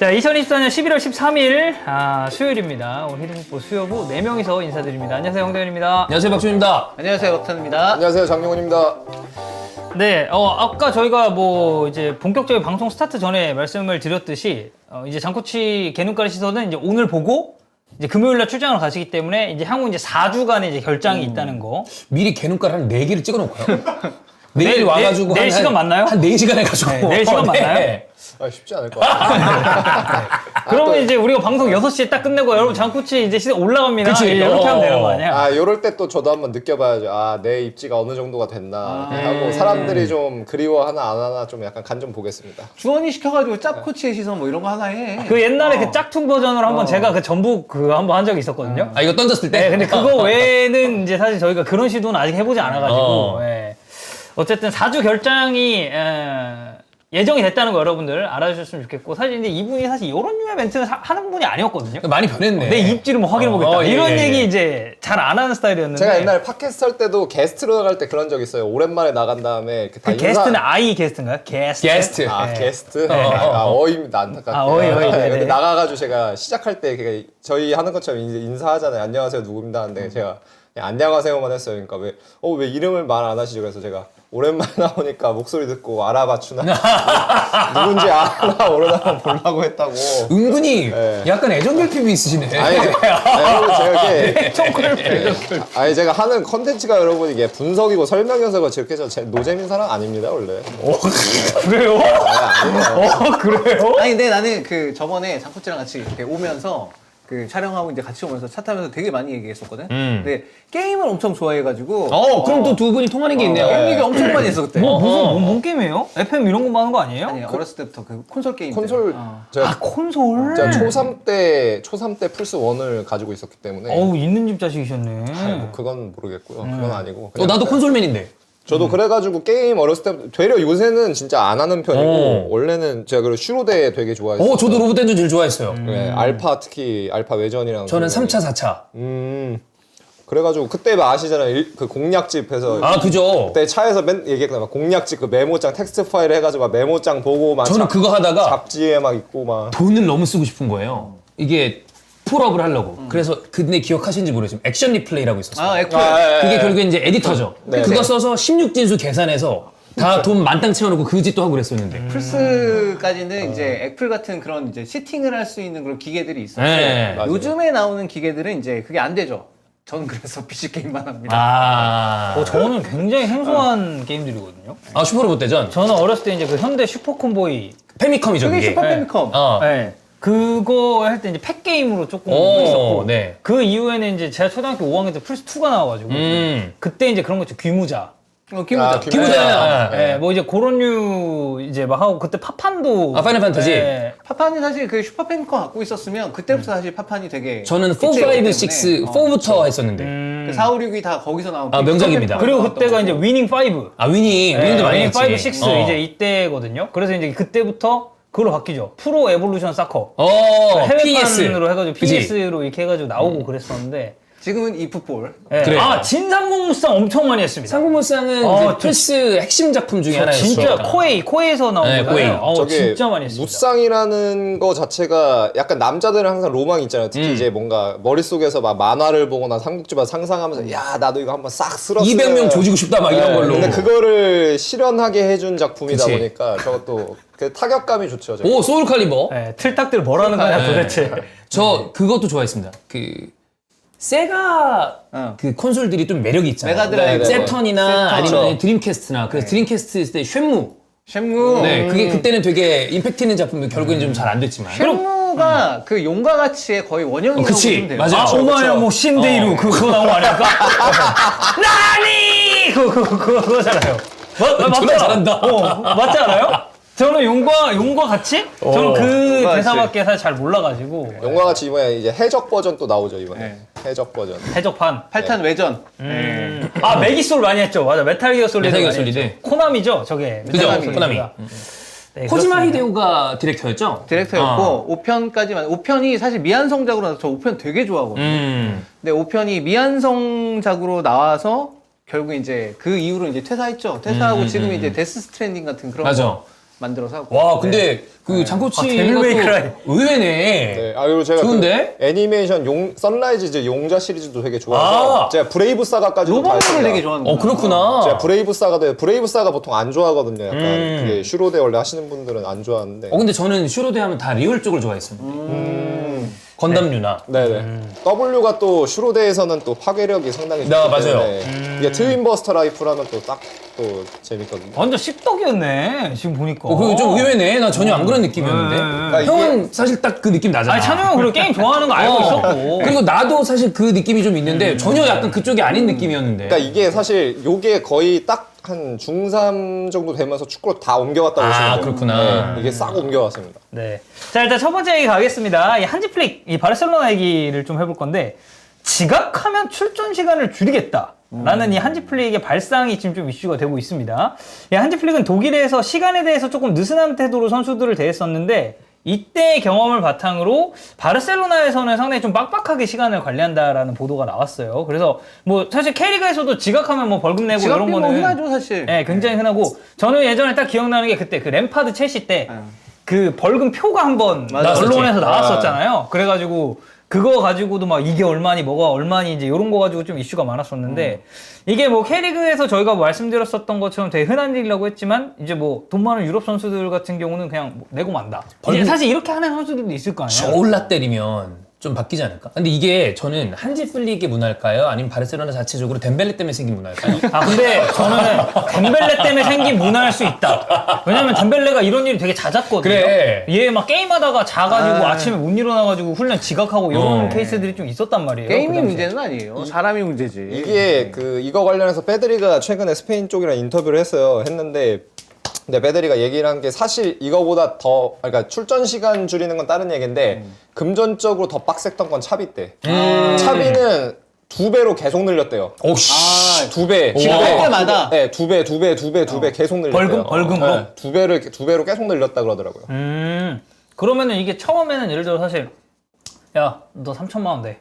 자, 2024년 11월 13일 수요일입니다. 오늘 히든풋볼 수요부 4명이서 인사드립니다. 안녕하세요, 홍대현입니다. 안녕하세요, 박준입니다. 안녕하세요, 박찬입니다. 안녕하세요, 장용훈입니다. 네, 아까 저희가 이제 본격적인 방송 스타트 전에 말씀을 드렸듯이 이제 장코치 개눈가리 시선은 이제 오늘 보고 이제 금요일날 출장을 가시기 때문에 이제 향후 이제 4주간의 이제 결장이 있다는 거. 미리 개눈깔 한 4개를 찍어 놓을까요? 내일 와가지고 내일 시간 맞나요? 한 4시간 해가지고. 네, 내일 시간 맞나요? 쉽지 않을 것 같아요. 그러면 이제 우리가 방송 6시에 딱 끝내고 여러분 장코치 이제 시즌 올라갑니다. 그치. 이렇게 하면 되는 거 아니야? 요럴 때 또 저도 한번 느껴봐야죠. 내 입지가 어느 정도가 됐나 하고 사람들이 좀 그리워하나 안 하나 좀 약간 간 좀 보겠습니다. 주원이 시켜가지고 짭코치의 시선 뭐 이런 거 하나 해. 그 옛날에 그 짝퉁 버전으로 한번 제가 그 전북 그거 한번 한 적이 있었거든요. 이거 던졌을 때? 네, 근데 그거 외에는 이제 사실 저희가 그런 시도는 아직 해보지 않아가지고. 예. 어쨌든 4주 결장이 예정이 됐다는 거 여러분들 알아주셨으면 좋겠고, 사실 근데 이분이 사실 이런 류의 멘트는 하는 분이 아니었거든요. 많이 변했네. 내 입지를 뭐 확인해보겠다. 이런 예. 얘기 이제 잘 안 하는 스타일이었는데. 제가 옛날에 팟캐스트 할 때도 게스트로 나갈 때 그런 적 있어요. 오랜만에 나간 다음에 그 게스트는 아이 게스트인가요? 게스트. 게스트. 네. 게스트? 어입니다. 안타깝게. 어이. 네네. 근데 나가가지고 제가 시작할 때 저희 하는 것처럼 이제 인사하잖아요. 안녕하세요, 누구입니다 하는데 제가 그냥 안녕하세요만 했어요. 그러니까 왜 이름을 말 안 하시죠? 그래서 제가 오랜만에 나오니까 목소리 듣고 알아맞추나? 누군지 아나 모르나 보려고 했다고. 은근히 네. 약간 애정결핍이 있으시네. 여러분 제가 이게 청크를 제가 하는 컨텐츠가 여러분 이게 분석이고 설명해서 저렇게 해서 노잼인 사람 아닙니다 원래. 그래요? 아니에요. 그래요? 아니 근데 나는 그 저번에 장코치랑 같이 이렇게 오면서 그 촬영하고 이제 같이 오면서 차 타면서 되게 많이 얘기했었거든. 근데 게임을 엄청 좋아해가지고. 그럼 또 두 분이 통하는 게 있네요. 게임 얘기 엄청 많이 했어 그때. 뭔 게임이에요? FM 이런 거 하는 거 아니에요? 아니 어렸을 때부터 그 콘솔 게임. 콘솔 제가 콘솔? 제가 초3 때 플스 1을 가지고 있었기 때문에 있는 집 자식이셨네. 그건 모르겠고요. 그건 아니고. 나도 콘솔맨인데. 저도 그래가지고 게임 어렸을 때 되려 요새는 진짜 안 하는 편이고 원래는 제가 그리고 슈로데 되게 좋아했어요. 저도 로봇댄저 제일 좋아했어요. 네, 알파 특히 알파 외전이랑 저는 그런 3차, 4차. 그래가지고 그때 막 아시잖아요. 그 공략집에서 그죠. 그때 차에서 얘기했잖아. 공략집 그 메모장 텍스트 파일 해가지고 막 메모장 보고 막 저는 그거 하다가 잡지에 막 있고 막 돈을 너무 쓰고 싶은 거예요. 이게 풀업을 하려고. 그래서 근데 기억하시는지 모르겠지만 액션 리플레이라고 있었어요. 액플. 그게 결국에 이제 에디터죠. 네. 그거 써서 16진수 계산해서 다 돈 만땅 채워놓고 그 짓도 하고 그랬었는데. 플스까지는 이제 액플 같은 그런 이제 시팅을 할 수 있는 그런 기계들이 있었고 네. 요즘에 나오는 기계들은 이제 그게 안 되죠. 저는 그래서 PC 게임만 합니다. 저는 굉장히 생소한 게임들이거든요. 슈퍼로봇 대전. 저는 어렸을 때 이제 그 현대 슈퍼콤보이 페미컴이죠, 그게 그게. 슈퍼 패미컴. 네. 그거 할 때 이제 팩 게임으로 조금 오, 했었고 네. 그 이후에는 이제 제가 초등학교 5학년 때 플스 2가 나와가지고 그때 이제 그런 거 있죠. 귀무자. 기무자. 기무자. 네. 뭐 이제 그런 류 이제 막 하고 그때 파판도 파이널 판타지. 네. 파판이 사실 그 슈퍼 패미컴 갖고 있었으면 그때부터 사실 파판이 되게 저는 4, 5, 6, 때문에. 4부터 했었는데. 그 4, 5, 6이 다 거기서 나온 명작입니다. 그리고 그때가 이제 위닝 5. 위닝도 많이 했지. 5, 6 이제 이때거든요. 그래서 이제 그때부터 그걸로 바뀌죠. 프로 에볼루션 사커. PS. 해외판으로 해가지고 그치? PS로 이렇게 해가지고 나오고 그랬었는데. 지금은 이프볼. 네. 그래요. 진상공무상 엄청 많이 했습니다. 상공무쌍은 이제 플스 핵심 작품 중에 하나였어. 진짜 코에이에서 나온 네, 코에이. 거예요. 진짜 많이 했습니다. 무쌍이라는 거 자체가 약간 남자들은 항상 로망이 있잖아요. 특히 이제 뭔가 머릿속에서 막 만화를 보거나 삼국지만 상상하면서 야 나도 이거 한번 싹 쓸었으면 200명 조지고 싶다 막 이런 걸로. 근데 그거를 실현하게 해준 작품이다 그치. 보니까 저것도 그 타격감이 좋죠. 저게. 오, 소울 칼리버. 네, 틀딱들 뭐라는 거냐 도대체. 저 그것도 좋아했습니다. 세가 그 콘솔들이 좀 매력이 있잖아요. 메가드라이브. 세턴이나 세턴. 아니면 드림캐스트나 그래서 드림캐스트 했을 때 쉔무. 쉔무. 네, 그게 그때는 되게 임팩트 있는 작품도 결국에는 좀 잘 안 됐지만. 쉔무가 그 용과 같이의 거의 원형이라고 그치. 보시면 돼요. 맞아요. 오마야 뭐 신데이루 그거 나온 거 아닐까? 나니 그거잖아요. 존나 잘한다. 맞지 않아요? 저는 용과 같이? 저는 그 용과 대사밖에 사실 잘 몰라가지고. 용과 같이 이번에 이제 해적 버전 또 나오죠 이번에. 네. 해적 버전. 해적판. 8탄 외전. 메기솔 많이 했죠. 맞아. 메탈 기어 솔리드. 메탈 기어 많이 솔리드. 했죠. 코나미죠, 저게. 그죠, 메탈 기어 코나미. 솔리드가. 네, 코지마 그렇습니다. 히데오가 디렉터였죠? 디렉터였고 5편까지만 5편이 사실 미완성작으로 나와서 저 5편 되게 좋아하거든요. 근데 5편이 미완성작으로 나와서 결국 이제 그 이후로 이제 퇴사했죠. 퇴사하고 지금 이제 데스 스트랜딩 같은 그런 맞아. 거 만들어서 하고. 와 근데 네. 그 장코치가 데빌 또 메이크라이. 의외네. 네. 아 그리고 제가 좋은데? 그 애니메이션 선라이즈 이제 용자 시리즈도 되게 좋아해서 아. 제가 브레이브 사가까지도 다 로봇을 했습니다. 되게 좋아하는 그렇구나. 제가 브레이브 사가 보통 안 좋아하거든요. 약간 그게 슈로데 원래 하시는 분들은 안 좋아하는데. 근데 저는 슈로데 하면 다 리얼 쪽을 좋아했습니다. 건담류나. 네네. W가 또 슈로데에서는 또 파괴력이 상당히 네, 좋기 맞아요. 때문에 이게 트윈버스터 라이프라면 또 딱 또 재밌거든요. 완전 씹덕이었네 지금 보니까. 그거 좀 의외네. 나 전혀 안 그런 느낌이었는데. 그러니까 형은 사실 딱 그 느낌 나잖아. 아니 찬우 형 그리고 게임 좋아하는 거 알고 있었고. 그리고 나도 사실 그 느낌이 좀 있는데 전혀 약간 그쪽이 아닌 느낌이었는데. 그러니까 이게 사실 요게 거의 딱 한 중3 정도 되면서 축구로 다 옮겨왔다고 보시면 돼요. 그렇구나. 네, 이게 싹 옮겨왔습니다. 네. 자, 일단 첫 번째 얘기 가겠습니다. 이 한지 플릭, 이 바르셀로나 얘기를 좀 해볼 건데, 지각하면 출전 시간을 줄이겠다. 라는 이 한지 플릭의 발상이 지금 좀 이슈가 되고 있습니다. 이 한지 플릭은 독일에서 시간에 대해서 조금 느슨한 태도로 선수들을 대했었는데, 이때의 경험을 바탕으로 바르셀로나에서는 상당히 좀 빡빡하게 시간을 관리한다라는 보도가 나왔어요. 그래서 뭐 사실 K리그에서도 지각하면 뭐 벌금 내고 이런 지각비 뭐 거는 흔하죠 사실. 네, 굉장히 흔하고 저는 예전에 딱 기억나는 게 그때 그 램파드 첼시 때 그 벌금 표가 한번 맞았었지. 언론에서 나왔었잖아요. 그래가지고 그거 가지고도 막 이게 얼마니 뭐가 얼마니 이제 이런 거 가지고 좀 이슈가 많았었는데 이게 뭐 K리그에서 저희가 말씀드렸었던 것처럼 되게 흔한 일이라고 했지만 이제 뭐 돈 많은 유럽 선수들 같은 경우는 그냥 뭐 내고 만다. 이제 사실 이렇게 하는 선수들도 있을 거 아니에요. 저울라 때리면 좀 바뀌지 않을까? 근데 이게 저는 한지 플릭의 문화일까요? 아니면 바르셀로나 자체적으로 덴벨레 때문에 생긴 문화일까요? 아 근데 저는 덴벨레 때문에 생긴 문화일 수 있다. 왜냐면 덴벨레가 이런 일이 되게 잦았거든요. 그래. 얘 막 게임하다가 자가지고 아침에 못 일어나가지고 훈련 지각하고 이런 어. 케이스들이 좀 있었단 말이에요. 게임이 그 당시에. 문제는 아니에요. 사람이 문제지. 이게 그 이거 관련해서 페드리가 최근에 스페인 쪽이랑 인터뷰를 했는데 근데 페드리가 얘기를 한 게 사실 이거보다 더 그러니까 출전 시간 줄이는 건 다른 얘기인데 금전적으로 더 빡셌던 건 차비 때. 차비는 2배로 계속 늘렸대요. 오씨. 2배. 지각할 때마다? 네, 2배 계속 늘렸대요. 벌금으로? 네, 2배로 계속 늘렸다 그러더라고요. 그러면은 이게 처음에는 예를 들어 사실 야 너 3천만 원 돼.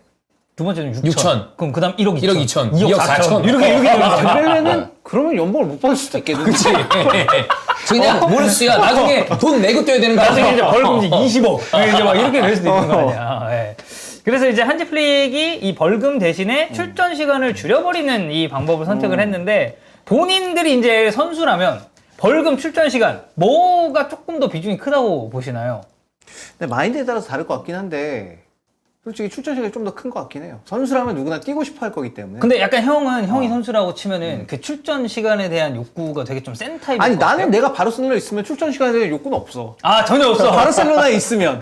두 번째는 6천. 6천. 그럼 그다음 1억 2천. 1억 2천. 2억 4천. 이렇게 되는 거야. 덴벨레는 그러면 연봉을 못 받을 수도 있겠는데. 그치. 그냥 모르스야. 나중에 돈 내고 뛰어야 되는 거 나중에 이제 아니야? 벌금 이제 20억. 이제 막 이렇게 될 수도 있는 거 아니야. 예. 그래서 이제 한지 플릭이 이 벌금 대신에 출전 시간을 줄여버리는 이 방법을 선택을 했는데 본인들이 이제 선수라면 벌금 출전 시간 뭐가 조금 더 비중이 크다고 보시나요? 근데 마인드에 따라서 다를 것 같긴 한데 솔직히 출전 시간이 좀 더 큰 것 같긴 해요. 선수라면 누구나 뛰고 싶어 할 거기 때문에. 근데 약간 형이 선수라고 치면은 그 출전 시간에 대한 욕구가 되게 좀 센 타입일 아니 것 같아요. 나는 내가 바르셀로나에 있으면 출전 시간에 대한 욕구는 없어. 아 전혀 없어. 바르셀로나에 있으면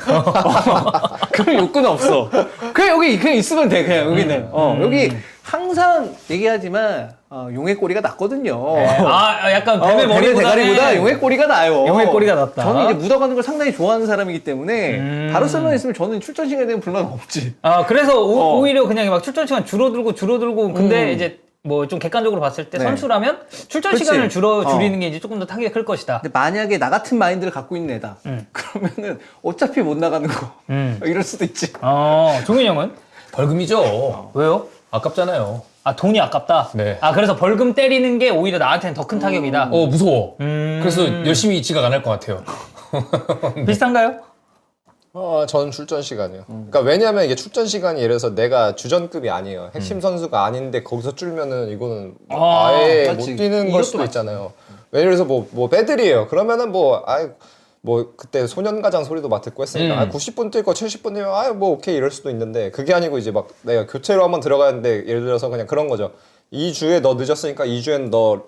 그런 욕구는 없어. 그냥 여기 그냥 있으면 돼. 그냥 여기는 여기 항상 얘기하지만 용의 꼬리가 낫거든요. 아 약간 뱀의 뱀의 대가리보다 머리보다는 용의 꼬리가 나요. 용의 꼬리가 낫다. 저는 이제 묻어가는 걸 상당히 좋아하는 사람이기 때문에 바르셀로나에 있으면 저는 출전 시간에 대한 불만 없지. 아 그래서 오히려 그냥 막 출전 시간 줄어들고 근데 이제 뭐 좀 객관적으로 봤을 때 네. 선수라면 출전 그치. 시간을 줄이는 게 이제 조금 더 타격이 클 것이다. 근데 만약에 나 같은 마인드를 갖고 있는 애다. 그러면은 어차피 못 나가는 거. 이럴 수도 있지. 종윤이 형은 벌금이죠. 왜요? 아깝잖아요. 아 돈이 아깝다. 네. 아 그래서 벌금 때리는 게 오히려 나한테는 더 큰 타격이다. 무서워. 그래서 열심히 지각 안 할 것 같아요. 비슷한가요? 저는 출전 시간이요. 그러니까 왜냐면 이게 출전 시간이 예를 들어서 내가 주전급이 아니에요. 핵심 선수가 아닌데 거기서 줄면은 이거는 아예 맞지. 못 뛰는 걸 이것도 수도 맞지. 있잖아요. 예를 들어서 뭐 배들이에요. 그러면은 뭐 그때 소년가장 소리도 막 듣고 했으니까 90분 뛸 거 70분 뛰면 뭐 오케이 이럴 수도 있는데 그게 아니고 이제 막 내가 교체로 한번 들어가야 하는데 예를 들어서 그냥 그런 거죠. 2주에 너 늦었으니까 2주엔 너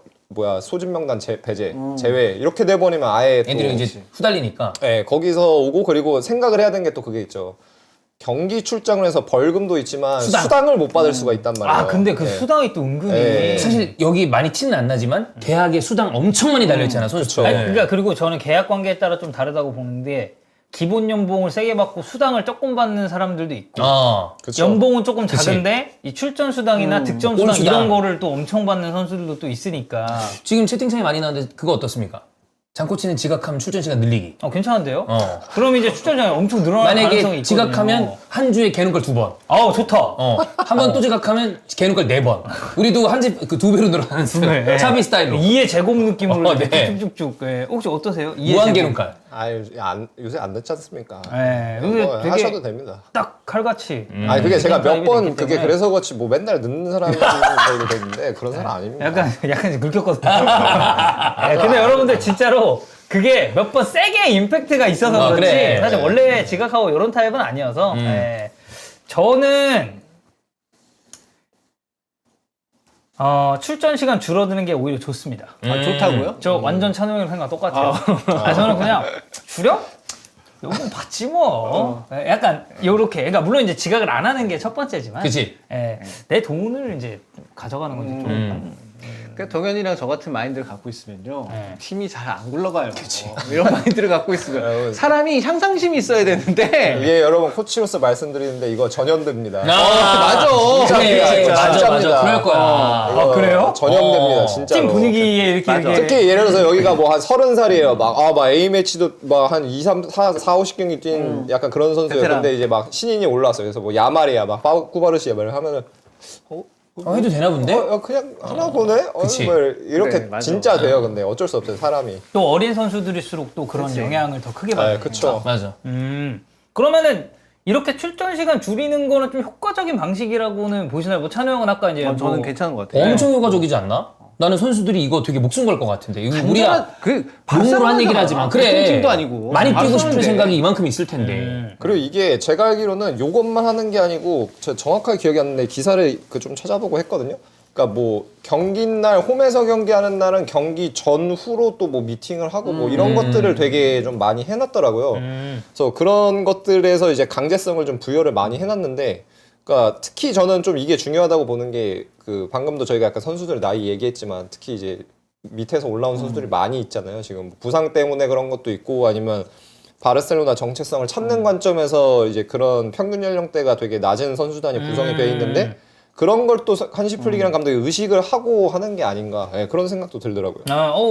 소집 명단 배제 제외 이렇게 돼버리면 아예 또 애들이 이제 후달리니까. 네, 거기서 오고 그리고 생각을 해야 되는 게 또 그게 있죠. 경기 출장을 해서 벌금도 있지만 수당을 못 받을 수가 있단 말이에요. 아 근데 그 네. 수당이 또 은근히 네. 사실 여기 많이 티는 안 나지만 대학에 수당 엄청 많이 달려있잖아 선수들. 아니, 그러니까 그리고 저는 계약 관계에 따라 좀 다르다고 보는데 기본 연봉을 세게 받고 수당을 조금 받는 사람들도 있고 그쵸. 연봉은 조금 작은데 이 출전 수당이나 득점 수당 골 수당. 이런 거를 또 엄청 받는 선수들도 또 있으니까 지금 채팅창에 많이 나오는데 그거 어떻습니까? 장코치는 지각하면 출전 시간 늘리기. 괜찮은데요? 어. 그럼 이제 출전량이 엄청 늘어날 가능성이 만약에 있거든요. 지각하면 한 주에 개눈깔 2번. 아우 좋다. 한 번 또 지각하면 개눈깔 4번. 우리도 한 집 그 2배로 늘어나는 네. 차비 스타일로. 이해 제곱 느낌으로 네. 이렇게 쭉쭉쭉. 네. 혹시 어떠세요? 이해 무한 제곱. 개눈깔. 요새 안 듣지 않습니까? 네. 요새 뭐 되게 하셔도 됩니다. 딱 칼같이. 아니 그게 제가 몇 번 있기 그게 때문에. 그래서 그렇지 뭐 맨날 늦는 사람이 걸로 됐는데 그런 사람 아닙니다. 약간 긁혔거든요. 네, 근데 여러분들 진짜로 그게 몇 번 세게 임팩트가 있어서 그렇지 그래. 사실 원래 지각하고 이런 타입은 아니어서 네. 저는 출전 시간 줄어드는 게 오히려 좋습니다. 좋다고요? 저 완전 찬호 형이랑 생각 똑같아요. 저는 그냥 줄여? 요건 봤지 뭐. 약간 요렇게. 그러니까 물론 이제 지각을 안 하는 게 첫 번째지만. 그치. 예, 내 돈을 이제 가져가는 건지 좀. 그러니까 덕현이랑 저 같은 마인드를 갖고 있으면요 네. 팀이 잘 안 굴러가요. 이런 마인드를 갖고 있으면 여러분. 사람이 향상심이 있어야 되는데 이게 여러분 코치로서 말씀드리는데 이거 전염됩니다. 맞아. 그래, 진짜, 맞아, 진짜입니다. 맞아. 그럴 거야. 이거 그래요? 전염됩니다, 어. 진짜로. 팀 분위기에 이렇게. 맞아. 이렇게 특히 예를 들어서 여기가 뭐 한 30살이에요. 막 A매치도 막 한 2, 3, 4, 50경기 뛴 약간 그런 선수예요. 베테랑. 근데 이제 막 신인이 올라왔어요. 그래서 뭐 야마리야, 막 쿠바르시야 말 하면은 해도 되나 본데? 그냥 하나 보네? 그치. 뭐 이렇게 그래, 맞아. 진짜 돼요. 근데 어쩔 수 없어요, 사람이. 또 어린 선수들일수록 또 그런 그치. 영향을 더 크게 네, 받는. 그쵸. 맞아. 그러면은 이렇게 출전 시간 줄이는 거는 좀 효과적인 방식이라고는 보시나요? 뭐 찬호 형은 아까 이제 저는 뭐 괜찮은 것 같아요. 엄청 효과적이지 않나? 나는 선수들이 이거 되게 목숨 걸 것 같은데. 이거 우리가 그 용어로 한 얘기를 하지만 그래. 팀도 아니고 많이 뛰고 싶을 쓰는데. 생각이 이만큼 있을 텐데. 그리고 이게 제가 알기로는 요것만 하는 게 아니고 저 정확하게 기억이 안 나는데 기사를 그 좀 찾아보고 했거든요. 그러니까 뭐 경기 날 홈에서 경기하는 날은 경기 전후로 또 뭐 미팅을 하고 뭐 이런 것들을 되게 좀 많이 해놨더라고요. 그래서 그런 것들에서 이제 강제성을 좀 부여를 많이 해놨는데, 그러니까 특히 저는 좀 이게 중요하다고 보는 게 그 방금도 저희가 약간 선수들 나이 얘기했지만 특히 이제 밑에서 올라온 선수들이 많이 있잖아요. 지금 부상 때문에 그런 것도 있고 아니면 바르셀로나 정체성을 찾는 관점에서 이제 그런 평균 연령대가 되게 낮은 선수단이 구성이 되어 있는데 그런 걸 또 한시 플릭이랑 감독이 의식을 하고 하는 게 아닌가, 예, 그런 생각도 들더라고요.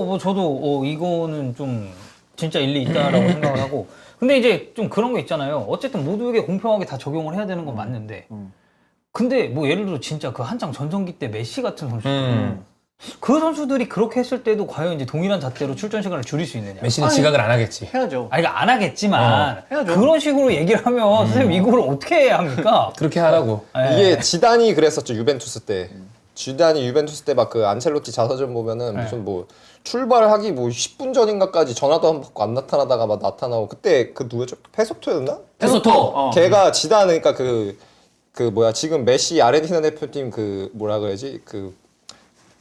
뭐 저도 이거는 좀 진짜 일리 있다라고 생각을 하고. 근데 이제 좀 그런 거 있잖아요. 어쨌든 모두에게 공평하게 다 적용을 해야 되는 건 맞는데. 근데 뭐 예를 들어 진짜 그 한창 전성기 때 메시 같은 선수. 그 선수들이 그렇게 했을 때도 과연 이제 동일한 잣대로 출전 시간을 줄일 수 있느냐? 메시는 지각을 안 하겠지. 해야죠. 아니, 그러니까 안 하겠지만 해야죠. 그런 식으로 얘기를 하면 선생님 이걸 어떻게 해야 합니까? 그렇게 하라고. 예. 이게 지단이 그랬었죠, 유벤투스 때. 지단이 유벤투스 때 막 그 안첼로티 자서전 보면은 무슨 뭐 출발하기 뭐 10분 전인가까지 전화도 안 받고 안 나타나다가 막 나타나고, 그때 그 누구였죠? 페소토였나? 페소토. 걔가 지단, 그러니까 그 뭐야 지금 메시 아르헨티나 대표팀 그 뭐라 그래야지 그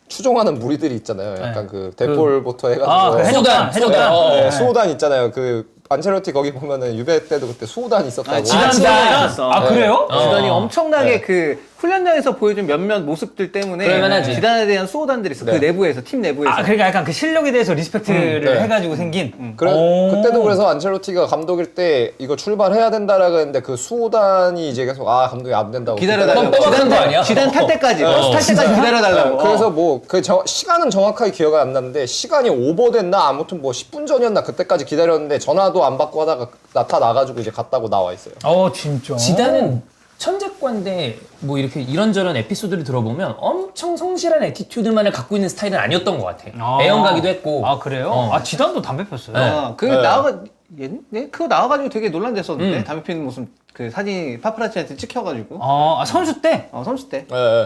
추종하는 무리들이 있잖아요. 약간 그 데폴부터 해가지고 그 해적단, 해적단. 네, 수호단 있잖아요. 그 안첼로티 거기 보면은 유베 때도 그때 수호단 있었다고. 지단. 그래요? 지단이 엄청나게 네. 그 훈련장에서 보여준 몇몇 모습들 때문에 그럴만하지. 지단에 대한 수호단들이 있어. 네. 그 내부에서, 팀 내부에서. 그러니까 약간 그 실력에 대해서 리스펙트를 네. 해가지고 생긴. 그때도 그래서 안첼로티가 감독일 때 이거 출발해야 된다라고 했는데 그 수호단이 이제 계속 감독이 안 된다고 기다려달라고. 뻔뻔한 거 아니야? 지단 탈 때까지, 버스 탈 때까지 기다려달라고. 그래서 뭐 그 시간은 정확하게 기억이 안 나는데 시간이 오버됐나 아무튼 뭐 10분 전이었나 그때까지 기다렸는데 전화도 안 받고 하다가 나타나가지고 이제 갔다고 나와 있어요. 진짜. 지단은 천재과인데 뭐 이렇게 이런저런 에피소드를 들어보면 엄청 성실한 애티튜드만을 갖고 있는 스타일은 아니었던 것 같아. 애연가기도 했고. 그래요? 지단도 담배 폈어요? 네. 그거 나와가지고 되게 논란됐었는데, 담배 피는 모습, 그 사진 파파라치한테 찍혀가지고. 선수 때? 선수 때. 네.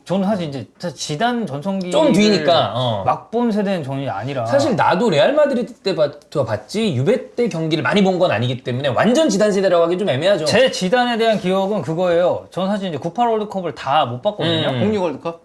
저는 사실 이제 지단 전성기 좀 뒤니까. 막본 세대는 전이 아니라 사실 나도 레알 마드리드 때부터 봤지 유베 때 경기를 많이 본 건 아니기 때문에 완전 지단 세대라고 하기 좀 애매하죠. 제 지단에 대한 기억은 그거예요. 전 사실 이제 98 월드컵을 다 못 봤거든요. 06 월드컵?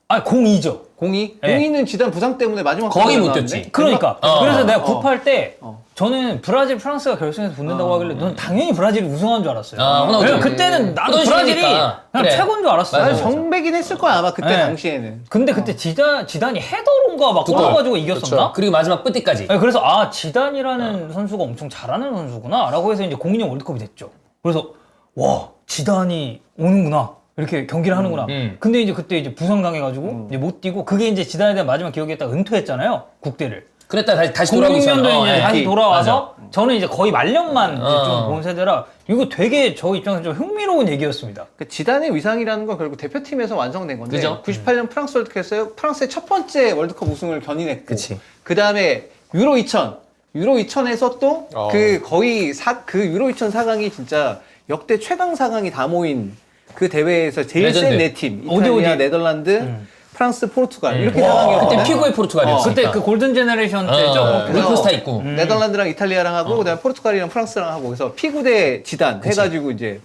02죠. 02? 네. 02는 지단 부상 때문에 마지막 거의 못 나왔는데? 뛰었지. 그러니까 그래서 내가 98 때 어. 저는 브라질 프랑스가 결승에서 붙는다고 하길래 저는 당연히 브라질이 우승한 줄 알았어요. 그럼 왜냐면 그때는 나도 어떤 브라질이 시기니까. 그냥 그래. 최고인 줄 알았어요. 아니, 정배긴 했을 거야, 아마 그때 네. 당시에는. 근데 그때 지단이 헤더론가 막 그거. 골라가지고 이겼었나? 그리고 마지막 뿌띠까지. 그래서 지단이라는 선수가 엄청 잘하는 선수구나 라고 해서 이제 02년 월드컵이 됐죠. 그래서 와, 지단이 오는구나, 이렇게 경기를 하는구나. 근데 이제 그때 이제 부상 당해가지고 이제 못 뛰고, 그게 이제 지단에 대한 마지막 기억이었다가 은퇴했잖아요, 국대를. 그랬다 다시 돌아오기 전에. 06년도에 이제 예. 다시 돌아와서 맞아. 저는 이제 거의 말년만 이제 좀 어. 본 세대라 이거 되게 저 입장에서 좀 흥미로운 얘기였습니다. 그 지단의 위상이라는 건 결국 대표팀에서 완성된 건데 그죠? 98년 프랑스 월드컵에서 프랑스의 첫 번째 월드컵 우승을 견인했고 그치. 그다음에 유로 2000 유로 2000에서 또 어. 그 거의 그 유로 2000 4강이 진짜 역대 최강 4강이 다 모인 그 대회에서 제일 레전드. 센 네 팀 어디, 이탈리아, 어디? 네덜란드, 프랑스, 포르투갈 이렇게 그때 4강이었거든요. 피구의 포르투갈이었어. 그때 그 골든 제너레이션 때죠. 그래서 울프스타 있고. 네덜란드랑 이탈리아랑 하고 그다음에 포르투갈이랑 프랑스랑 하고 그래서 피구 대 지단 해가지고 이제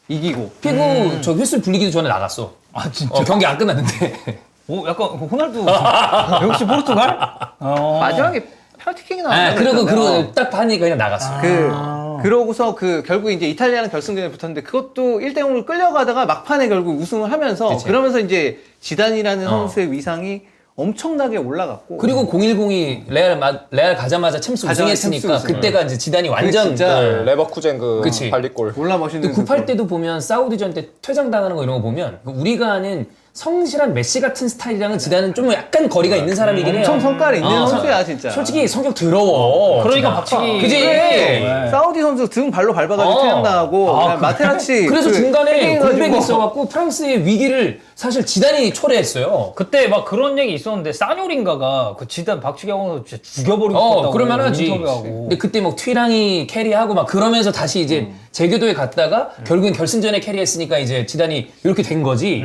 이기고 피구 저 휘슬 불리기도 전에 나갔어. 아 진짜. 경기 안 끝났는데. 오 약간 호날두 역시 포르투갈? 마지막에 페널티킥이 나왔어요. 그리고 딱 하니까 그냥 나갔어. 그러고서 결국 이제 이탈리아랑 결승전에 붙었는데 그것도 1대0으로 끌려가다가 막판에 결국 우승을 하면서 그치. 그러면서 이제 지단이라는 선수의 위상이 엄청나게 올라갔고 그리고 010이 레알 가자마자 챔스 가자마자 우승했으니까 챔스 우승. 그때가 이제 지단이 완전 진짜 그- 레버쿠젠 그 그치. 발리골. 몰라 멋있는 98 때도 보면 사우디전 때 퇴장당하는 거 이런 거 보면 우리가 아는 성실한 메시 같은 스타일이랑은 지단은 좀 약간 거리가 있는 사람이긴 해요. 엄청 성깔이 있는 어, 선수야 진짜. 솔직히 성격 더러워. 그러니까 지단. 박치기. 그지? 네. 사우디 선수 등 발로 밟아가지고 퇴장당하고 그다음에 마테라치 그래서 그 중간에 헤딩해가지고 공백이 있어갖고 프랑스의 위기를 사실 지단이 초래했어요. 그때 막 그런 얘기 있었는데 싸뇨린가가 그 지단 박치기 하고 진짜 죽여버리고 싶다고 그러면 하지. 인터뷰하고. 근데 그때 뭐 튀랑이 캐리하고 막 그러면서 다시 이제 제교도에 갔다가 결국엔 결승전에 캐리했으니까 이제 지단이 이렇게 된 거지.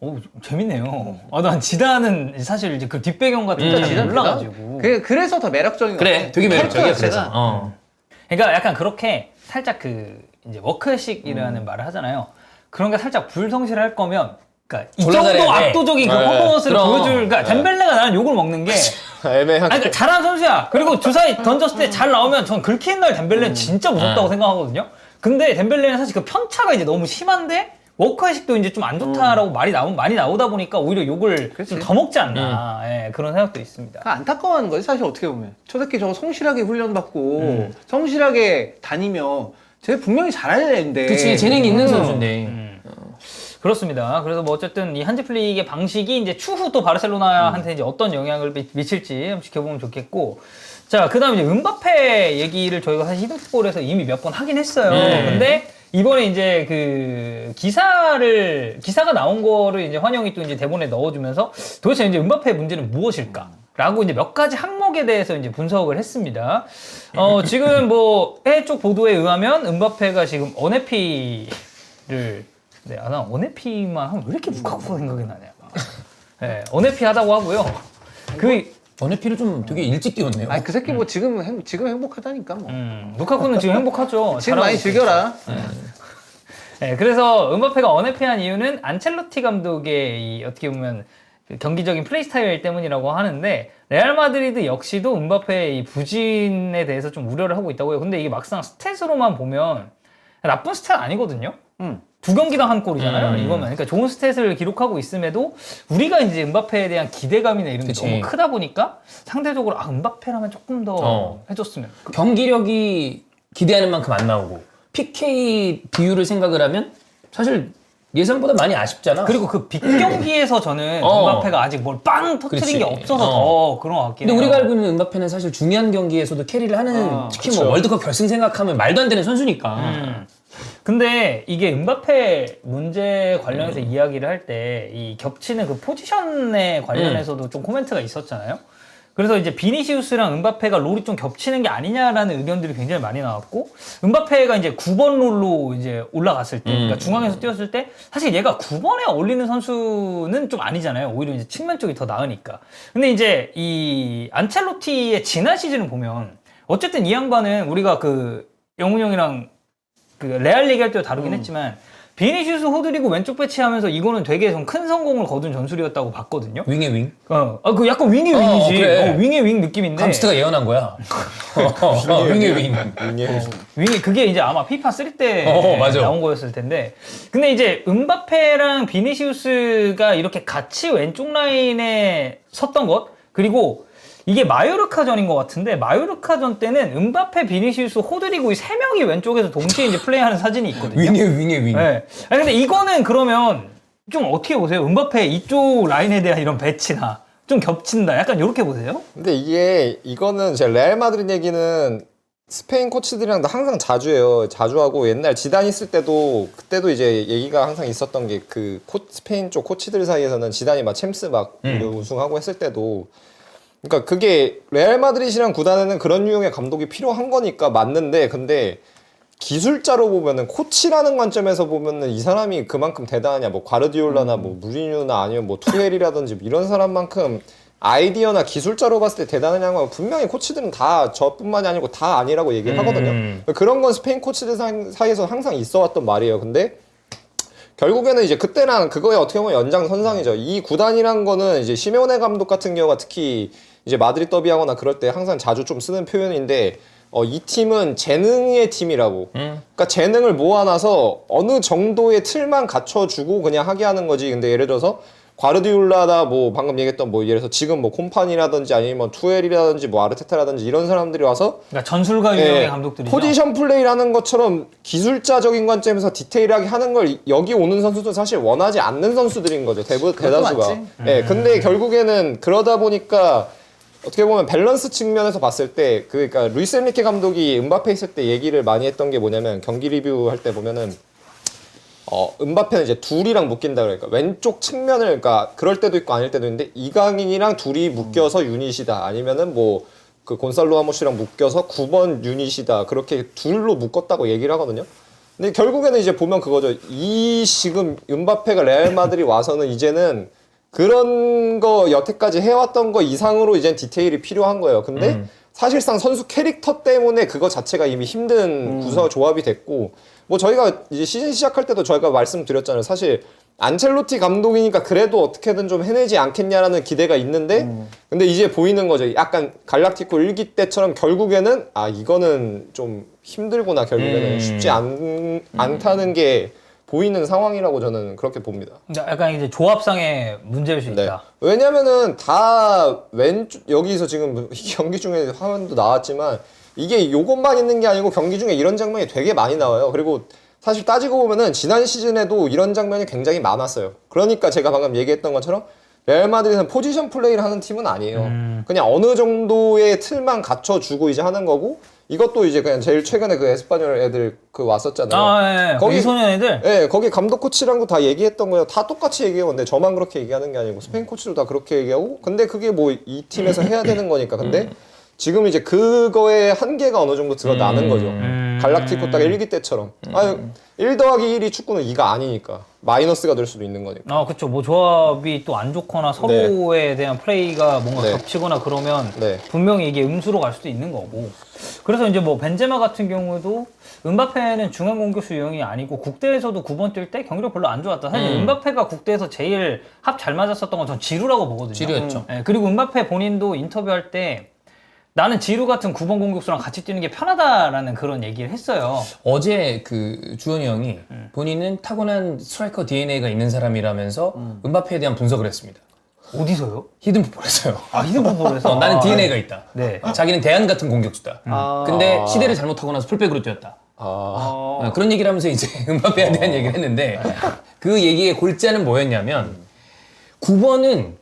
오 재밌네요. 난 지단은 사실 이제 그 뒷배경 같은 거 잘 지단 몰라가지고. 그래서 더 매력적인 것 그래, 같아. 되게 매력적이야. 캐릭터 그래서. 자체가. 그러니까 약간 그렇게 살짝 그 이제 워크의식이라는 말을 하잖아요. 그런 게 살짝 불성실할 거면, 그러니까 이 졸라 정도 잘해야 돼. 압도적인 그 네. 퍼포먼스를 그럼. 보여줄. 그러니까 덴벨레가 나는 욕을 먹는 게. 애매하게. 아니, 그러니까 잘하는 선수야. 그리고 주사위 던졌을 때 잘 나오면 전 긁히는 날 덴벨레는 진짜 무섭다고 생각하거든요. 근데 덴벨레는 사실 그 편차가 이제 너무 심한데 워크의식도 이제 좀 안 좋다라고 많이 나오다 보니까 오히려 욕을 좀 더 먹지 않나. 예, 그런 생각도 있습니다. 안타까워하는 거지 사실 어떻게 보면 저 새끼 저거 성실하게 훈련받고 성실하게 다니면 쟤 분명히 잘할 애인데 그치, 재능이 있는 선수인데. 그렇습니다. 그래서 뭐 어쨌든 이 한지 플릭의 방식이 이제 추후 또 바르셀로나한테 이제 어떤 영향을 미칠지 한번 지켜보면 좋겠고. 자, 그 다음에 이제 은바페 얘기를 저희가 사실 히든풋볼에서 이미 몇 번 하긴 했어요. 근데 이번에 이제 그 기사가 나온 거를 이제 환영이 또 이제 대본에 넣어주면서 도대체 이제 은바페의 문제는 무엇일까? 라고 이제 몇 가지 항목에 대해서 이제 분석을 했습니다. 지금 뭐 해외 쪽 보도에 의하면 은바페가 지금 언해피를 난 언해피만 하면 왜 이렇게 북하고 생각이 나냐. 네, 언해피 하다고 하고요. 원해피를 좀 되게 일찍 띄웠네요. 아니 그 새끼 뭐 지금 행복하다니까 뭐 루카쿠는 지금 행복하죠. 지금 많이 잘하고 즐겨라. 네, 그래서 은바페가 언해피한 이유는 안첼로티 감독의 이 어떻게 보면 그 경기적인 플레이 스타일 때문이라고 하는데 레알 마드리드 역시도 은바페의 이 부진에 대해서 좀 우려를 하고 있다고요. 근데 이게 막상 스탯으로만 보면 나쁜 스탯 아니거든요. 두 경기당 한 골이잖아요. 이거면 그러니까 좋은 스탯을 기록하고 있음에도 우리가 이제 은바페에 대한 기대감이나 이런 게 그치. 너무 크다 보니까 상대적으로 은바페라면 조금 더 해줬으면. 경기력이 기대하는 만큼 안 나오고 PK 비율을 생각을 하면 사실 예상보다 많이 아쉽잖아. 그리고 그 빅경기에서 저는 은바페가 아직 뭘 빵 터트린 그렇지. 게 없어서 더 그런 것 같긴 근데 해요. 우리가 알고 있는 은바페는 사실 중요한 경기에서도 캐리를 하는 특히 뭐 그쵸. 월드컵 결승 생각하면 말도 안 되는 선수니까. 근데 이게 은바페 문제 관련해서 이야기를 할 때 이 겹치는 그 포지션에 관련해서도 좀 코멘트가 있었잖아요. 그래서 이제 비니시우스랑 은바페가 롤이 좀 겹치는 게 아니냐라는 의견들이 굉장히 많이 나왔고, 은바페가 이제 9번 롤로 이제 올라갔을 때, 그러니까 중앙에서 뛰었을 때, 사실 얘가 9번에 어울리는 선수는 좀 아니잖아요. 오히려 이제 측면 쪽이 더 나으니까. 근데 이제 이 안첼로티의 지난 시즌을 보면, 어쨌든 이 양반은 우리가 그 영훈 형이랑 그 레알 얘기할 때도 다루긴 했지만, 비니시우스 호드리고 왼쪽 배치하면서 이거는 되게 좀 큰 성공을 거둔 전술이었다고 봤거든요. 윙의 윙. 그 약간 윙의 윙이지. 그래. 윙의 윙 느낌인데. 감스트가 예언한 거야. 윙의 윙. 윙이 그게 이제 아마 피파 3 때 맞아. 나온 거였을 텐데. 근데 이제 은바페랑 비니시우스가 이렇게 같이 왼쪽 라인에 섰던 것, 그리고 이게 마요르카전인 것 같은데, 마요르카전 때는 은바페, 비니시우스, 호드리고 이 세 명이 왼쪽에서 동시에 이제 플레이하는 사진이 있거든요. 윙의 윙. 네. 아니 근데 이거는 그러면 좀 어떻게 보세요? 은바페 이쪽 라인에 대한 이런 배치나 좀 겹친다. 약간 이렇게 보세요? 근데 이거는 제 레알 마드리드 얘기는 스페인 코치들이랑도 항상 자주 해요. 자주 하고 옛날 지단 있을 때도 그때도 이제 얘기가 항상 있었던 게 그 스페인 쪽 코치들 사이에서는 지단이 막 챔스 막 우승하고 했을 때도 그러니까 그게 레알 마드리드라는 구단에는 그런 유형의 감독이 필요한 거니까 맞는데 근데 기술자로 보면은 코치라는 관점에서 보면은 이 사람이 그만큼 대단하냐 뭐 과르디올라나 뭐 무리뉴나 아니면 뭐 투헬이라든지 이런 사람만큼 아이디어나 기술자로 봤을 때 대단하냐는 건 분명히 코치들은 다 저뿐만이 아니고 다 아니라고 얘기를 하거든요. 그런 건 스페인 코치들 사이에서 항상 있어 왔던 말이에요. 근데 결국에는 이제 그때랑 그거에 어떻게 보면 연장선상이죠. 이 구단이란 거는 이제 시메오네 감독 같은 경우가 특히 이제 마드리드 더비하거나 그럴 때 항상 자주 좀 쓰는 표현인데 이 팀은 재능의 팀이라고. 그러니까 재능을 모아놔서 어느 정도의 틀만 갖춰주고 그냥 하게 하는 거지. 근데 예를 들어서 과르디올라나 뭐 방금 얘기했던 뭐 예를 들어서 지금 뭐 콤파니라든지 아니면 투엘이라든지 뭐 아르테타라든지 이런 사람들이 와서 그러니까 전술가 유형의 감독들이죠. 포지션 플레이를 하는 것처럼 기술자적인 관점에서 디테일하게 하는 걸 여기 오는 선수도 사실 원하지 않는 선수들인 거죠. 대다수가. 맞지. 예, 근데 결국에는 그러다 보니까 어떻게 보면 밸런스 측면에서 봤을 때 그러니까 루이스 엔리케 감독이 음바페 있을 때 얘기를 많이 했던 게 뭐냐면 경기 리뷰할 때 보면은 음바페는 이제 둘이랑 묶인다 그러니까 왼쪽 측면을 그러니까 그럴 때도 있고 아닐 때도 있는데 이강인이랑 둘이 묶여서 유닛이다 아니면은 뭐 그 곤살로 하모스랑 묶여서 9번 유닛이다 그렇게 둘로 묶었다고 얘기를 하거든요. 근데 결국에는 이제 보면 그거죠. 이 지금 음바페가 레알 마드리드 와서는 이제는 그런 거 여태까지 해왔던 거 이상으로 이젠 디테일이 필요한 거예요. 근데 사실상 선수 캐릭터 때문에 그거 자체가 이미 힘든 구성 조합이 됐고 뭐 저희가 이제 시즌 시작할 때도 저희가 말씀드렸잖아요. 사실 안첼로티 감독이니까 그래도 어떻게든 좀 해내지 않겠냐라는 기대가 있는데 근데 이제 보이는 거죠. 약간 갈락티코 1기 때처럼 결국에는 이거는 좀 힘들구나 결국에는 쉽지 않다는 게 보이는 상황이라고 저는 그렇게 봅니다. 그러니까 약간 이제 조합상의 문제일 수 네. 있다. 왜냐면은 다 왼쪽 여기서 지금 경기 중에 화면도 나왔지만 이게 요것만 있는 게 아니고 경기 중에 이런 장면이 되게 많이 나와요. 그리고 사실 따지고 보면은 지난 시즌에도 이런 장면이 굉장히 많았어요. 그러니까 제가 방금 얘기했던 것처럼 레알 마드리드는 포지션 플레이를 하는 팀은 아니에요. 그냥 어느 정도의 틀만 갖춰주고 이제 하는 거고 이것도 이제 그냥 제일 최근에 그 에스파뇰 애들 그 왔었잖아요. 예. 거기- 미소년 애들. 네, 거기 감독 코치랑도 다 얘기했던 거예요. 다 똑같이 얘기해요. 근데 저만 그렇게 얘기하는 게 아니고 스페인 코치도 다 그렇게 얘기하고. 근데 그게 뭐 이 팀에서 해야 되는 거니까. 근데 지금 이제 그거의 한계가 어느 정도 드러나는 거죠. 갈락티코 딱 1기 때처럼. 1 더하기 1이 축구는 2가 아니니까. 마이너스가 될 수도 있는 거니까. 그쵸. 뭐 조합이 또 안 좋거나 서로에 대한 플레이가 뭔가 네. 겹치거나 그러면 네. 분명히 이게 음수로 갈 수도 있는 거고. 그래서 이제 뭐 벤제마 같은 경우도 음바페는 중앙 공격수 유형이 아니고 국대에서도 9번 뛸 때 경기력 별로 안 좋았다. 사실 음바페가 국대에서 제일 합 잘 맞았었던 건 전 지루라고 보거든요. 지루였죠. 예, 그리고 음바페 본인도 인터뷰할 때 나는 지루 같은 9번 공격수랑 같이 뛰는 게 편하다라는 그런 얘기를 했어요. 어제 그 주원이 형이 본인은 타고난 스트라이커 DNA가 있는 사람이라면서 음바페에 대한 분석을 했습니다. 어디서요? 히든풋볼에서요. 히든풋볼에서? 나는 DNA가 있다. 네. 자기는 대안 같은 공격수다. 근데 시대를 잘못 타고 나서 풀백으로 뛰었다. 그런 얘기를 하면서 이제 음바페에 대한 얘기를 했는데 그 얘기의 골자는 뭐였냐면 9번은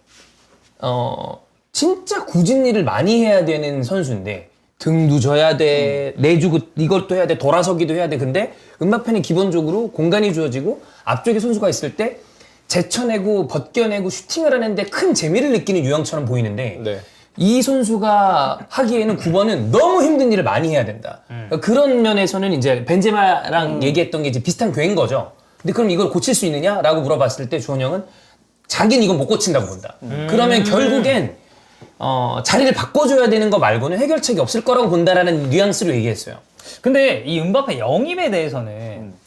진짜 굳은 일을 많이 해야 되는 선수인데 등도 져야 돼, 내주고 이것도 해야 돼, 돌아서기도 해야 돼. 근데 음바페는 기본적으로 공간이 주어지고 앞쪽에 선수가 있을 때 제쳐내고 벗겨내고 슈팅을 하는데 큰 재미를 느끼는 유형처럼 보이는데 네. 이 선수가 하기에는 9번은 너무 힘든 일을 많이 해야 된다. 그러니까 그런 면에서는 이제 벤제마랑 얘기했던 게 이제 비슷한 궤인 거죠. 근데 그럼 이걸 고칠 수 있느냐라고 물어봤을 때 주원 형은 자기는 이건 못 고친다고 본다. 그러면 결국엔 자리를 바꿔줘야 되는 거 말고는 해결책이 없을 거라고 본다라는 뉘앙스로 얘기했어요. 근데 이 음바페 영입에 대해서는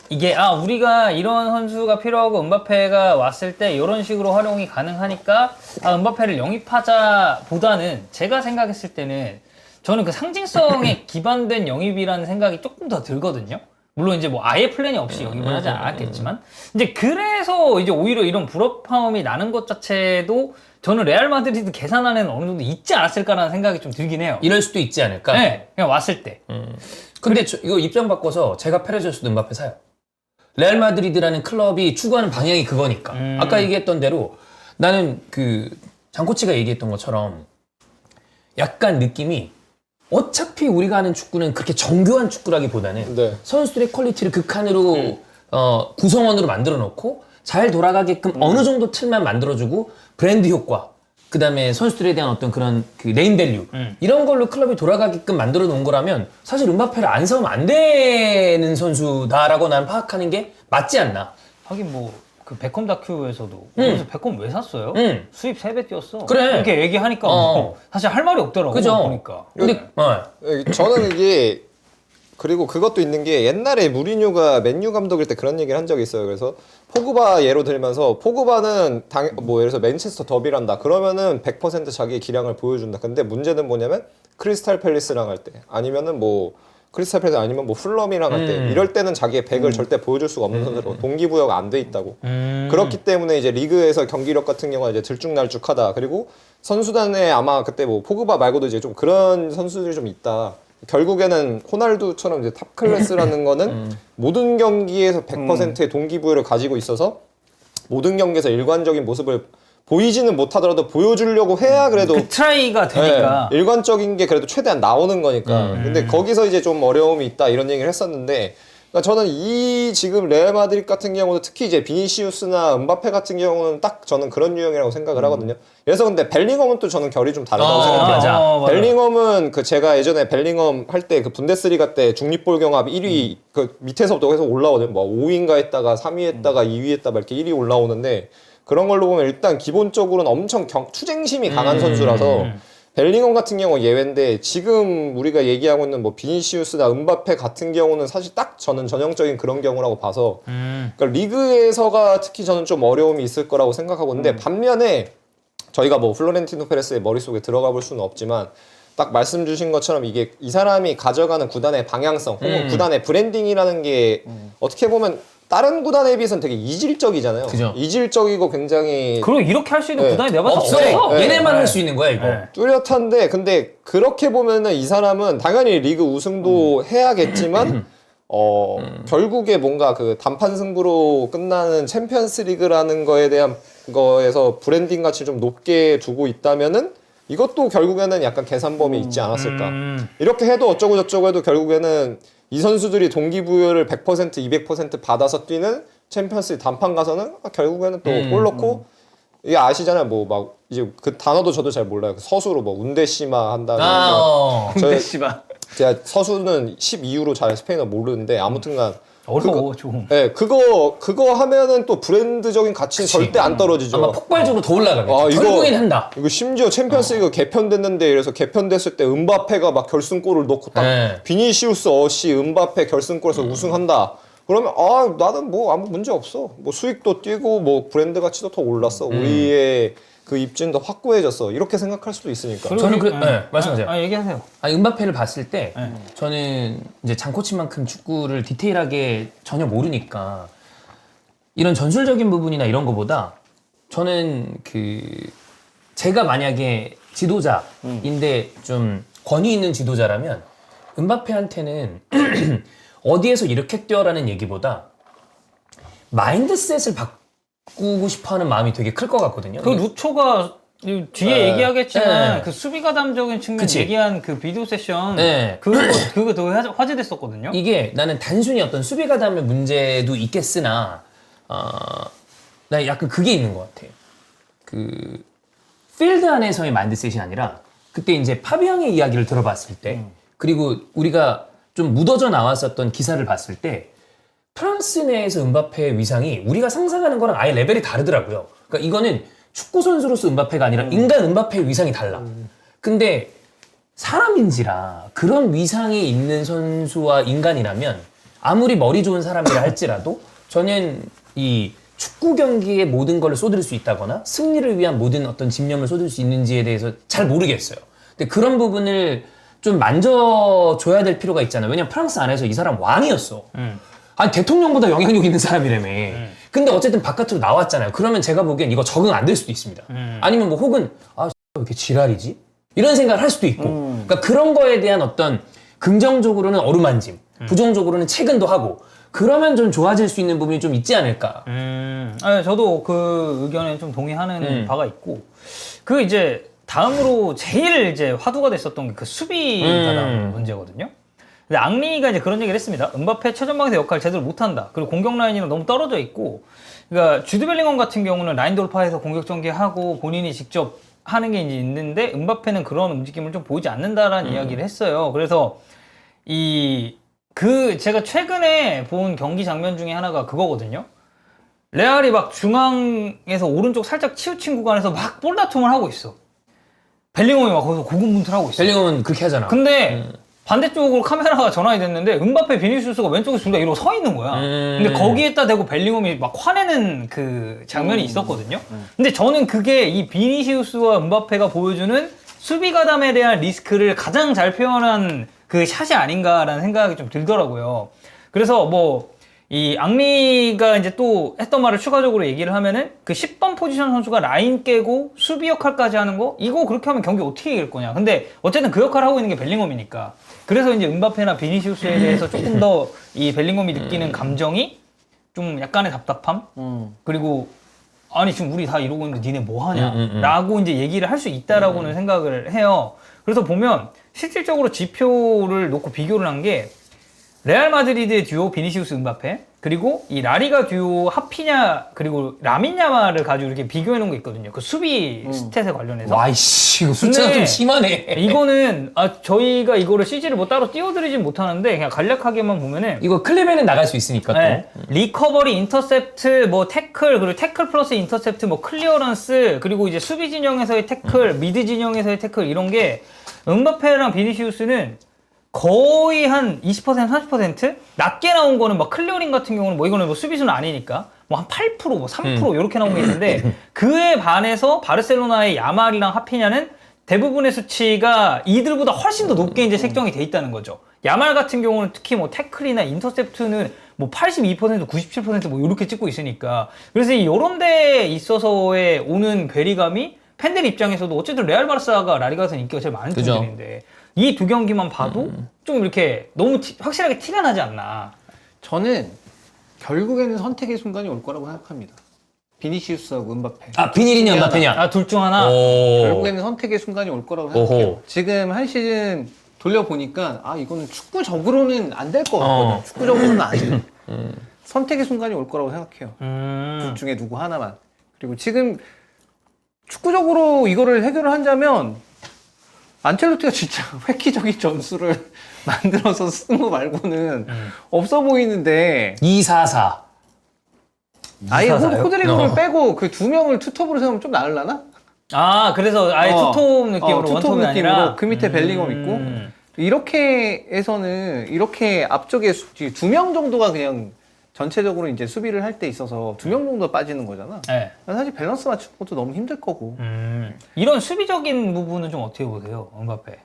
이게 우리가 이런 선수가 필요하고 음바페가 왔을 때 이런 식으로 활용이 가능하니까 음바페를 영입하자 보다는 제가 생각했을 때는 저는 그 상징성에 기반된 영입이라는 생각이 조금 더 들거든요. 물론 이제 뭐 아예 플랜이 없이 영입을 하지 않았겠지만 이제 그래서 이제 오히려 이런 불협화음이 나는 것 자체도 저는 레알 마드리드 계산안에는 어느 정도 있지 않았을까라는 생각이 좀 들긴 해요. 이럴 수도 있지 않을까? 네, 그냥 왔을 때. 근데 이거 입장 바꿔서 제가 페레조스도 음바페 사요. 레알 마드리드라는 클럽이 추구하는 방향이 그거니까. 아까 얘기했던 대로 나는 그 장코치가 얘기했던 것처럼 약간 느낌이 어차피 우리가 하는 축구는 그렇게 정교한 축구라기보다는 네. 선수들의 퀄리티를 극한으로 구성원으로 만들어 놓고 잘 돌아가게끔 어느 정도 틀만 만들어주고 브랜드 효과 그 다음에 선수들에 대한 어떤 그런 그 네임밸류 이런 걸로 클럽이 돌아가게끔 만들어 놓은 거라면 사실 음바페를 안 사오면 안 되는 선수다라고 난 파악하는 게 맞지 않나. 하긴 뭐 그 베컴 다큐에서도 그래서 베컴 왜 샀어요? 수입 3배 뛰었어. 그래. 이렇게 얘기하니까 뭐 사실 할 말이 없더라고. 그죠? 보니까. 근데 저는 이게 그리고 그것도 있는 게 옛날에 무리뉴가 맨유 감독일 때 그런 얘기를 한 적이 있어요. 그래서 포그바 예로 들면서 포그바는 뭐 예를 들어서 맨체스터 더비란다. 그러면은 100% 자기의 기량을 보여준다. 근데 문제는 뭐냐면 크리스탈 팰리스랑 할 때 아니면은 뭐 크리스탈 팰리스 아니면 뭐 풀럼이랑 할 때 이럴 때는 자기의 100을 절대 보여줄 수가 없는 선수로 동기부여가 안 돼 있다고. 그렇기 때문에 이제 리그에서 경기력 같은 경우는 이제 들쭉날쭉하다. 그리고 선수단에 아마 그때 뭐 포그바 말고도 이제 좀 그런 선수들이 좀 있다. 결국에는 호날두처럼 이제 탑 클래스라는 거는 모든 경기에서 100%의 동기부여를 가지고 있어서 모든 경기에서 일관적인 모습을 보이지는 못하더라도 보여주려고 해야 그래도 그 트라이가 되니까. 네, 일관적인 게 그래도 최대한 나오는 거니까. 근데 거기서 이제 좀 어려움이 있다 이런 얘기를 했었는데, 그러니까 저는 이 지금 레알 마드리드 같은 경우도 특히 이제 비니시우스나 음바페 같은 경우는 딱 저는 그런 유형이라고 생각을 하거든요. 그래서 근데 벨링엄은 또 저는 결이 좀 다르다고 생각해요. 맞아. 맞아요. 벨링엄은 그 제가 예전에 벨링엄 할 때 그 분데스리가 때 중립볼 경합 1위 그 밑에서부터 계속 올라오거든요. 뭐 5위인가 했다가 3위 했다가 2위 했다가 이렇게 1위 올라오는데 그런 걸로 보면 일단 기본적으로는 엄청 투쟁심이 강한 선수라서 벨링엄 같은 경우 예외인데 지금 우리가 얘기하고 있는 뭐 비니시우스나 음바페 같은 경우는 사실 딱 저는 전형적인 그런 경우라고 봐서 그러니까 리그에서가 특히 저는 좀 어려움이 있을 거라고 생각하고 있는데 반면에 저희가 뭐 플로렌티노 페레스의 머릿속에 들어가 볼 수는 없지만 딱 말씀 주신 것처럼 이게 이 사람이 가져가는 구단의 방향성 혹은 구단의 브랜딩이라는 게 어떻게 보면 다른 구단에 비해서는 되게 이질적이잖아요. 그죠. 이질적이고 굉장히 그리고 이렇게 할 수 있는 네. 구단이 내가 없어. 없어. 얘네만 할 수 있는 거야 이거. 네. 뚜렷한데 근데 그렇게 보면은 이 사람은 당연히 리그 우승도 해야겠지만 결국에 뭔가 그 단판 승부로 끝나는 챔피언스 리그라는 거에 대한 거에서 브랜딩 가치 좀 높게 두고 있다면은 이것도 결국에는 약간 계산범위 있지 않았을까. 이렇게 해도 어쩌고 저쩌고 해도 결국에는 이 선수들이 동기부여를 100% 200% 받아서 뛰는 챔피언스 리그 단판 가서는 결국에는 또 골 넣고 이게 아시잖아요. 뭐 막 이제 그 단어도 저도 잘 몰라요. 서수로 뭐 운데시마 한다는 군대씨발. 제가 서수는 12유로 잘 스페인어 모르는데 아무튼간 어려워 좀. 네, 그거 하면은 또 브랜드적인 가치는 절대 안 떨어지죠. 아마 폭발적으로 더 올라가겠죠. 아, 이거- 결국엔 한다. 이거 심지어 챔피언스리그 개편됐는데 이래서 개편됐을 때 음바페가 막 결승골을 넣고 딱 네. 비니시우스 어시 음바페 결승골에서 우승한다. 그러면 나는 뭐 아무 문제 없어. 뭐 수익도 뛰고 뭐 브랜드 가치도 더 올랐어. 우리의 그 입지는 더 확고해졌어. 이렇게 생각할 수도 있으니까. 저는 말씀하세요. 얘기하세요. 음바페를 봤을 때 저는 이제 장코치만큼 축구를 디테일하게 전혀 모르니까 이런 전술적인 부분이나 이런 거보다 저는 그 제가 만약에 지도자인데 좀 권위 있는 지도자라면 음바페한테는 어디에서 이렇게 뛰어라는 얘기보다 마인드셋을 바꾸고 싶어하는 마음이 되게 클 것 같거든요. 그 루초가 뒤에 네. 얘기하겠지만 네. 그 수비 가담적인 측면 그치. 얘기한 그 비디오 세션 네. 그거 더 화제됐었거든요. 이게 나는 단순히 어떤 수비 가담의 문제도 있겠으나 나 약간 그게 있는 것 같아. 그 필드 안에서의 마인드셋이 아니라 그때 이제 파비앙의 이야기를 들어봤을 때 그리고 우리가 좀 묻어져 나왔었던 기사를 봤을 때 프랑스 내에서 음바페의 위상이 우리가 상상하는 거랑 아예 레벨이 다르더라고요. 그러니까 이거는 축구 선수로서 음바페가 아니라 인간 음바페의 위상이 달라. 근데 사람인지라 그런 위상이 있는 선수와 인간이라면 아무리 머리 좋은 사람이라 할지라도 저는 이 축구 경기에 모든 걸 쏟을 수 있다거나 승리를 위한 모든 어떤 집념을 쏟을 수 있는지에 대해서 잘 모르겠어요. 근데 그런 부분을 좀 만져줘야 될 필요가 있잖아요. 왜냐면 프랑스 안에서 이 사람 왕이었어. 아니 대통령보다 영향력 있는 사람이라며. 근데 어쨌든 바깥으로 나왔잖아요. 그러면 제가 보기엔 이거 적응 안 될 수도 있습니다. 아니면 뭐 혹은 왜 이렇게 지랄이지? 이런 생각을 할 수도 있고. 그러니까 그런 거에 대한 어떤 긍정적으로는 어루만짐, 부정적으로는 체근도 하고 그러면 좀 좋아질 수 있는 부분이 좀 있지 않을까. 저도 그 의견에 좀 동의하는 바가 있고 그 이제 다음으로 제일 이제 화두가 됐었던 게 그 수비가 다음 문제거든요. 근데 앙리가 이제 그런 얘기를 했습니다. 음바페 최전방에서 역할을 제대로 못한다. 그리고 공격 라인이랑 너무 떨어져 있고, 그러니까 주드 벨링엄 같은 경우는 라인 돌파해서 공격 전개하고 본인이 직접 하는 게 이제 있는데 음바페는 그런 움직임을 좀 보이지 않는다라는 이야기를 했어요. 그래서 제가 최근에 본 경기 장면 중에 하나가 그거거든요. 레알이 막 중앙에서 오른쪽 살짝 치우친 구간에서 막 볼다툼을 하고 있어. 벨링엄이 막 거기서 고군분투를 하고 있어. 벨링엄은 그렇게 하잖아. 근데 반대쪽으로 카메라가 전환이 됐는데 음바페 비니시우스가 왼쪽에서 둘 다 이러고 서 있는 거야. 근데 거기에다 대고 벨링엄이 막 화내는 그 장면이 있었거든요. 근데 저는 그게 이 비니시우스와 음바페가 보여주는 수비 가담에 대한 리스크를 가장 잘 표현한 그 샷이 아닌가라는 생각이 좀 들더라고요. 그래서 뭐 이 앙리가 이제 또 했던 말을 추가적으로 얘기를 하면은 그 10번 포지션 선수가 라인 깨고 수비 역할까지 하는 거 이거 그렇게 하면 경기 어떻게 이길 거냐. 근데 어쨌든 그 역할을 하고 있는 게 벨링엄이니까. 그래서 이제 음바페나 비니시우스에 대해서 조금 더 이 벨링엄이 느끼는 감정이 좀 약간의 답답함. 그리고 아니 지금 우리 다 이러고 있는데 니네 뭐 하냐라고 이제 얘기를 할 수 있다라고는 생각을 해요. 그래서 보면 실질적으로 지표를 놓고 비교를 한 게 레알 마드리드 듀오 비니시우스 음바페 그리고 이 라리가 듀오 하피냐 그리고 라민 야말을 가지고 이렇게 비교해 놓은 게 있거든요. 그 수비 스탯에 관련해서. 와이씨 이거 숫자가 근데 좀 심하네. 이거는 저희가 이거를 CG를 뭐 따로 띄워드리진 못하는데 그냥 간략하게만 보면은 이거 클립에는 나갈 수 있으니까 또. 네. 리커버리, 인터셉트, 뭐 태클, 그리고 태클 플러스 인터셉트, 뭐 클리어런스, 그리고 이제 수비 진영에서의 태클, 미드 진영에서의 태클 이런 게 음바페랑 비니시우스는 거의 한 20%, 30%? 낮게 나온 거는 막 클리어링 같은 경우는 뭐 이거는 뭐 수비수는 아니니까 뭐 한 8%, 뭐 3% 이렇게 나온 게 있는데 그에 반해서 바르셀로나의 야말이랑 하피냐는 대부분의 수치가 이들보다 훨씬 더 높게 이제 책정이 돼 있다는 거죠. 야말 같은 경우는 특히 뭐 태클이나 인터셉트는 뭐 82%, 97%뭐 이렇게 찍고 있으니까 그래서 이런 데에 있어서의 오는 괴리감이 팬들 입장에서도 어쨌든 레알 바르사가 라리가에서 인기가 제일 많은 그죠. 팀들인데 이 두 경기만 봐도 좀 이렇게 너무 확실하게 티가 나지 않나. 저는 결국에는 선택의 순간이 올 거라고 생각합니다. 비니시우스하고 음바페. 아 비닐이냐 음바페냐. 둘 중 하나. 결국에는 선택의 순간이 올 거라고 생각해요. 오호. 지금 한 시즌 돌려보니까 이거는 축구적으로는 안 될 것 같거든요. 축구적으로는 안 돼. 선택의 순간이 올 거라고 생각해요. 둘 중에 누구 하나만. 그리고 지금 축구적으로 이거를 해결을 한다면 안첼로티가 진짜 획기적인 전술을 만들어서 쓰는 거 말고는 없어 보이는데 244. 아예 244요? 호드리고를 빼고 그 두 명을 투톱으로 세우면 좀 나으려나? 그래서 아예 투톱 느낌으로 투톱 원톱이 느낌으로 아니라 그 밑에 벨링엄 있고 이렇게 해서는 이렇게 앞쪽에 두 명 정도가 그냥 전체적으로 이제 수비를 할 때 있어서 두 명 정도 빠지는 거잖아. 네. 사실 밸런스 맞추는 것도 너무 힘들 거고. 이런 수비적인 부분은 좀 어떻게 보세요, 음바페?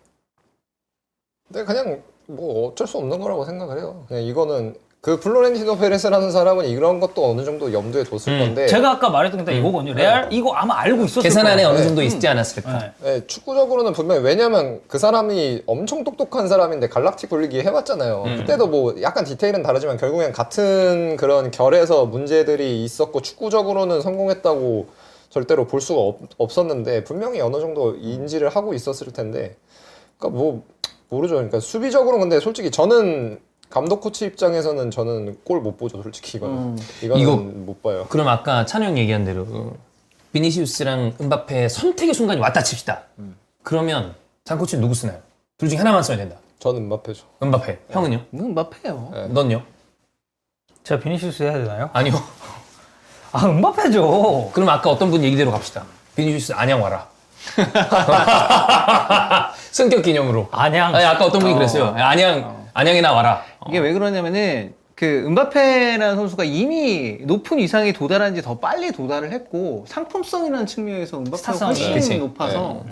근데 그냥 뭐 어쩔 수 없는 거라고 생각을 해요. 그냥 이거는 그 플로렌티노 페레스라는 사람은 이런 것도 어느 정도 염두에 뒀을 건데 제가 아까 말했던 게 이거거든요. 레알 이거 아마 알고 있었을 계산 안에 거예요. 어느 정도 있지 않았을까. 네. 네, 축구적으로는 분명히 왜냐면 그 사람이 엄청 똑똑한 사람인데 갈락틱 굴리기 해봤잖아요. 그때도 뭐 약간 디테일은 다르지만 결국엔 같은 그런 결에서 문제들이 있었고 축구적으로는 성공했다고 절대로 볼 수가 없었는데 분명히 어느 정도 인지를 하고 있었을 텐데 그러니까 뭐 모르죠. 그러니까 수비적으로 근데 솔직히 저는 감독 코치 입장에서는 저는 골 못 보죠. 솔직히 이거는 이거- 못 봐요. 그럼 아까 찬우 형 얘기한 대로 비니시우스랑 음바페 선택의 순간이 왔다 칩시다. 그러면 장코치 누구 쓰나요? 둘 중에 하나만 써야 된다. 저는 음바페죠. 음바페. 형은요? 음바페요. 네. 넌요? 제가 비니시우스 해야 되나요? 아니요. 음바페죠. 그럼 아까 어떤 분 얘기대로 갑시다. 비니시우스 안양 와라. 성격 기념으로. 안양. 아니, 아까 어떤 분이 그랬어요. 안양이나 와라. 이게 왜 그러냐면은 그 음바페라는 선수가 이미 높은 이상에 도달한 지 더 빨리 도달을 했고 상품성이라는 측면에서 음바페가 스타성이. 훨씬 그치. 높아서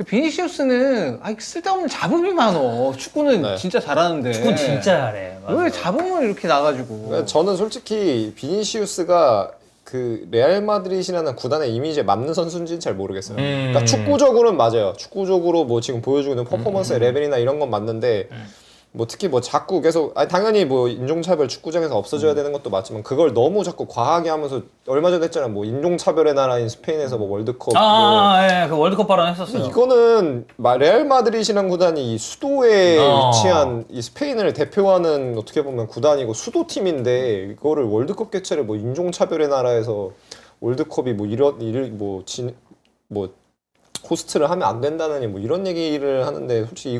비니시우스는 쓸데없는 잡음이 많어. 축구는 네. 진짜 잘하는데 축구 진짜 잘해. 맞아. 왜 잡음을 이렇게 나가지고 그러니까 저는 솔직히 비니시우스가 그 레알 마드리드라는 구단의 이미지에 맞는 선수인지는 잘 모르겠어요. 그러니까 축구적으로는 맞아요. 축구적으로 뭐 지금 보여주고 있는 퍼포먼스의 레벨이나 이런 건 맞는데 뭐 특히 뭐 자꾸 계속 아니 당연히 뭐 인종차별 축구장에서 없어져야 되는 것도 맞지만 그걸 너무 자꾸 과하게 하면서 얼마 전에 했잖아요. 뭐 인종차별의 나라인 스페인에서 뭐 월드컵 예, 그 월드컵 발언 했었어요. 이거는 레알 마드리드라는 구단이 이 수도에 위치한 이 스페인을 대표하는 어떻게 보면 구단이고 수도팀인데 이거를 월드컵 개최를 뭐 인종차별의 나라에서 월드컵이 뭐 이런 일을 뭐 호스트를 하면 안 된다느니 뭐 이런 얘기를 하는데 솔직히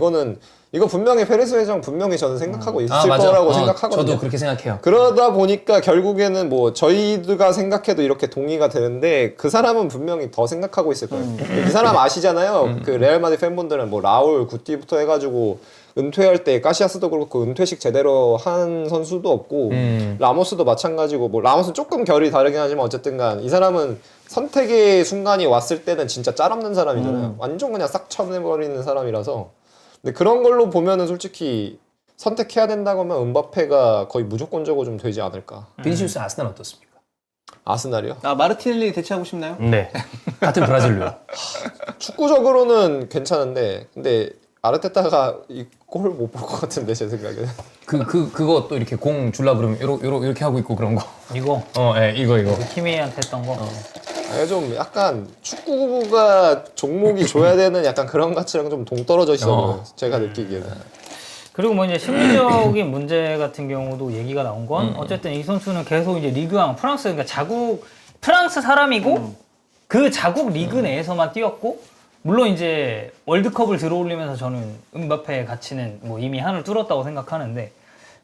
이거 분명히 페레스 회장 분명히 저는 생각하고 있을 맞아. 거라고 생각하거든요. 저도 그렇게 생각해요. 그러다 보니까 결국에는 뭐 저희가 생각해도 이렇게 동의가 되는데 그 사람은 분명히 더 생각하고 있을 거예요. 이 사람 아시잖아요. 그 레알 마드리드 팬분들은 뭐 라울 구티부터 해가지고 은퇴할 때 카시아스도 그렇고 은퇴식 제대로 한 선수도 없고 라모스도 마찬가지고 뭐 라모스는 조금 결이 다르긴 하지만 어쨌든간 이 사람은 선택의 순간이 왔을 때는 진짜 짤 없는 사람이잖아요. 완전 그냥 싹 쳐내버리는 사람이라서. 근데 그런 걸로 보면은 솔직히 선택해야 된다고 하면 은바페가 거의 무조건적으로 좀 되지 않을까. 비니시우스 아스날 어떻습니까? 아스날이요? 아 마르티넬리 대체하고 싶나요? 네. 같은 브라질로. 축구적으로는 괜찮은데 근데 아르테타가 이 골을 못 볼 것 같은데 제 생각에는. 그거 또 이렇게 공 줄라 그러면 이렇게 하고 있고 그런 거. 이거 예, 이거. 키미한테 했던 거. 아니, 좀 약간 축구가 종목이 줘야 되는 약간 그런 가치랑 좀 동떨어져 있어 보여요. 제가 느끼기에는. 그리고 뭐 이제 심리적인 문제 같은 경우도 얘기가 나온 건 어쨌든 이 선수는 계속 이제 리그왕 프랑스 그러니까 자국 프랑스 사람이고 그 자국 리그 내에서만 뛰었고 물론 이제 월드컵을 들어올리면서 저는 음바페의 가치는 뭐 이미 한을 뚫었다고 생각하는데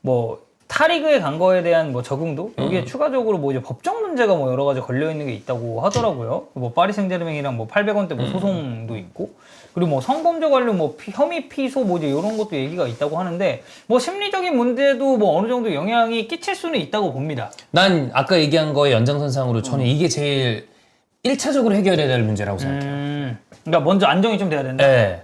뭐 타리그에 간 거에 대한 뭐 적응도 여기에 추가적으로 뭐 이제 법적 문제가 뭐 여러 가지 걸려 있는 게 있다고 하더라고요. 뭐 파리 생제르맹이랑 뭐 800원대 뭐 소송도 있고 그리고 뭐 성범죄 관련 뭐 혐의 피소 뭐 이제 이런 것도 얘기가 있다고 하는데 뭐 심리적인 문제도 뭐 어느 정도 영향이 끼칠 수는 있다고 봅니다. 난 아까 얘기한 거의 연장선상으로 저는 이게 제일 1차적으로 해결해야 될 문제라고 생각해요. 그러니까 먼저 안정이 좀 돼야 된다. 네.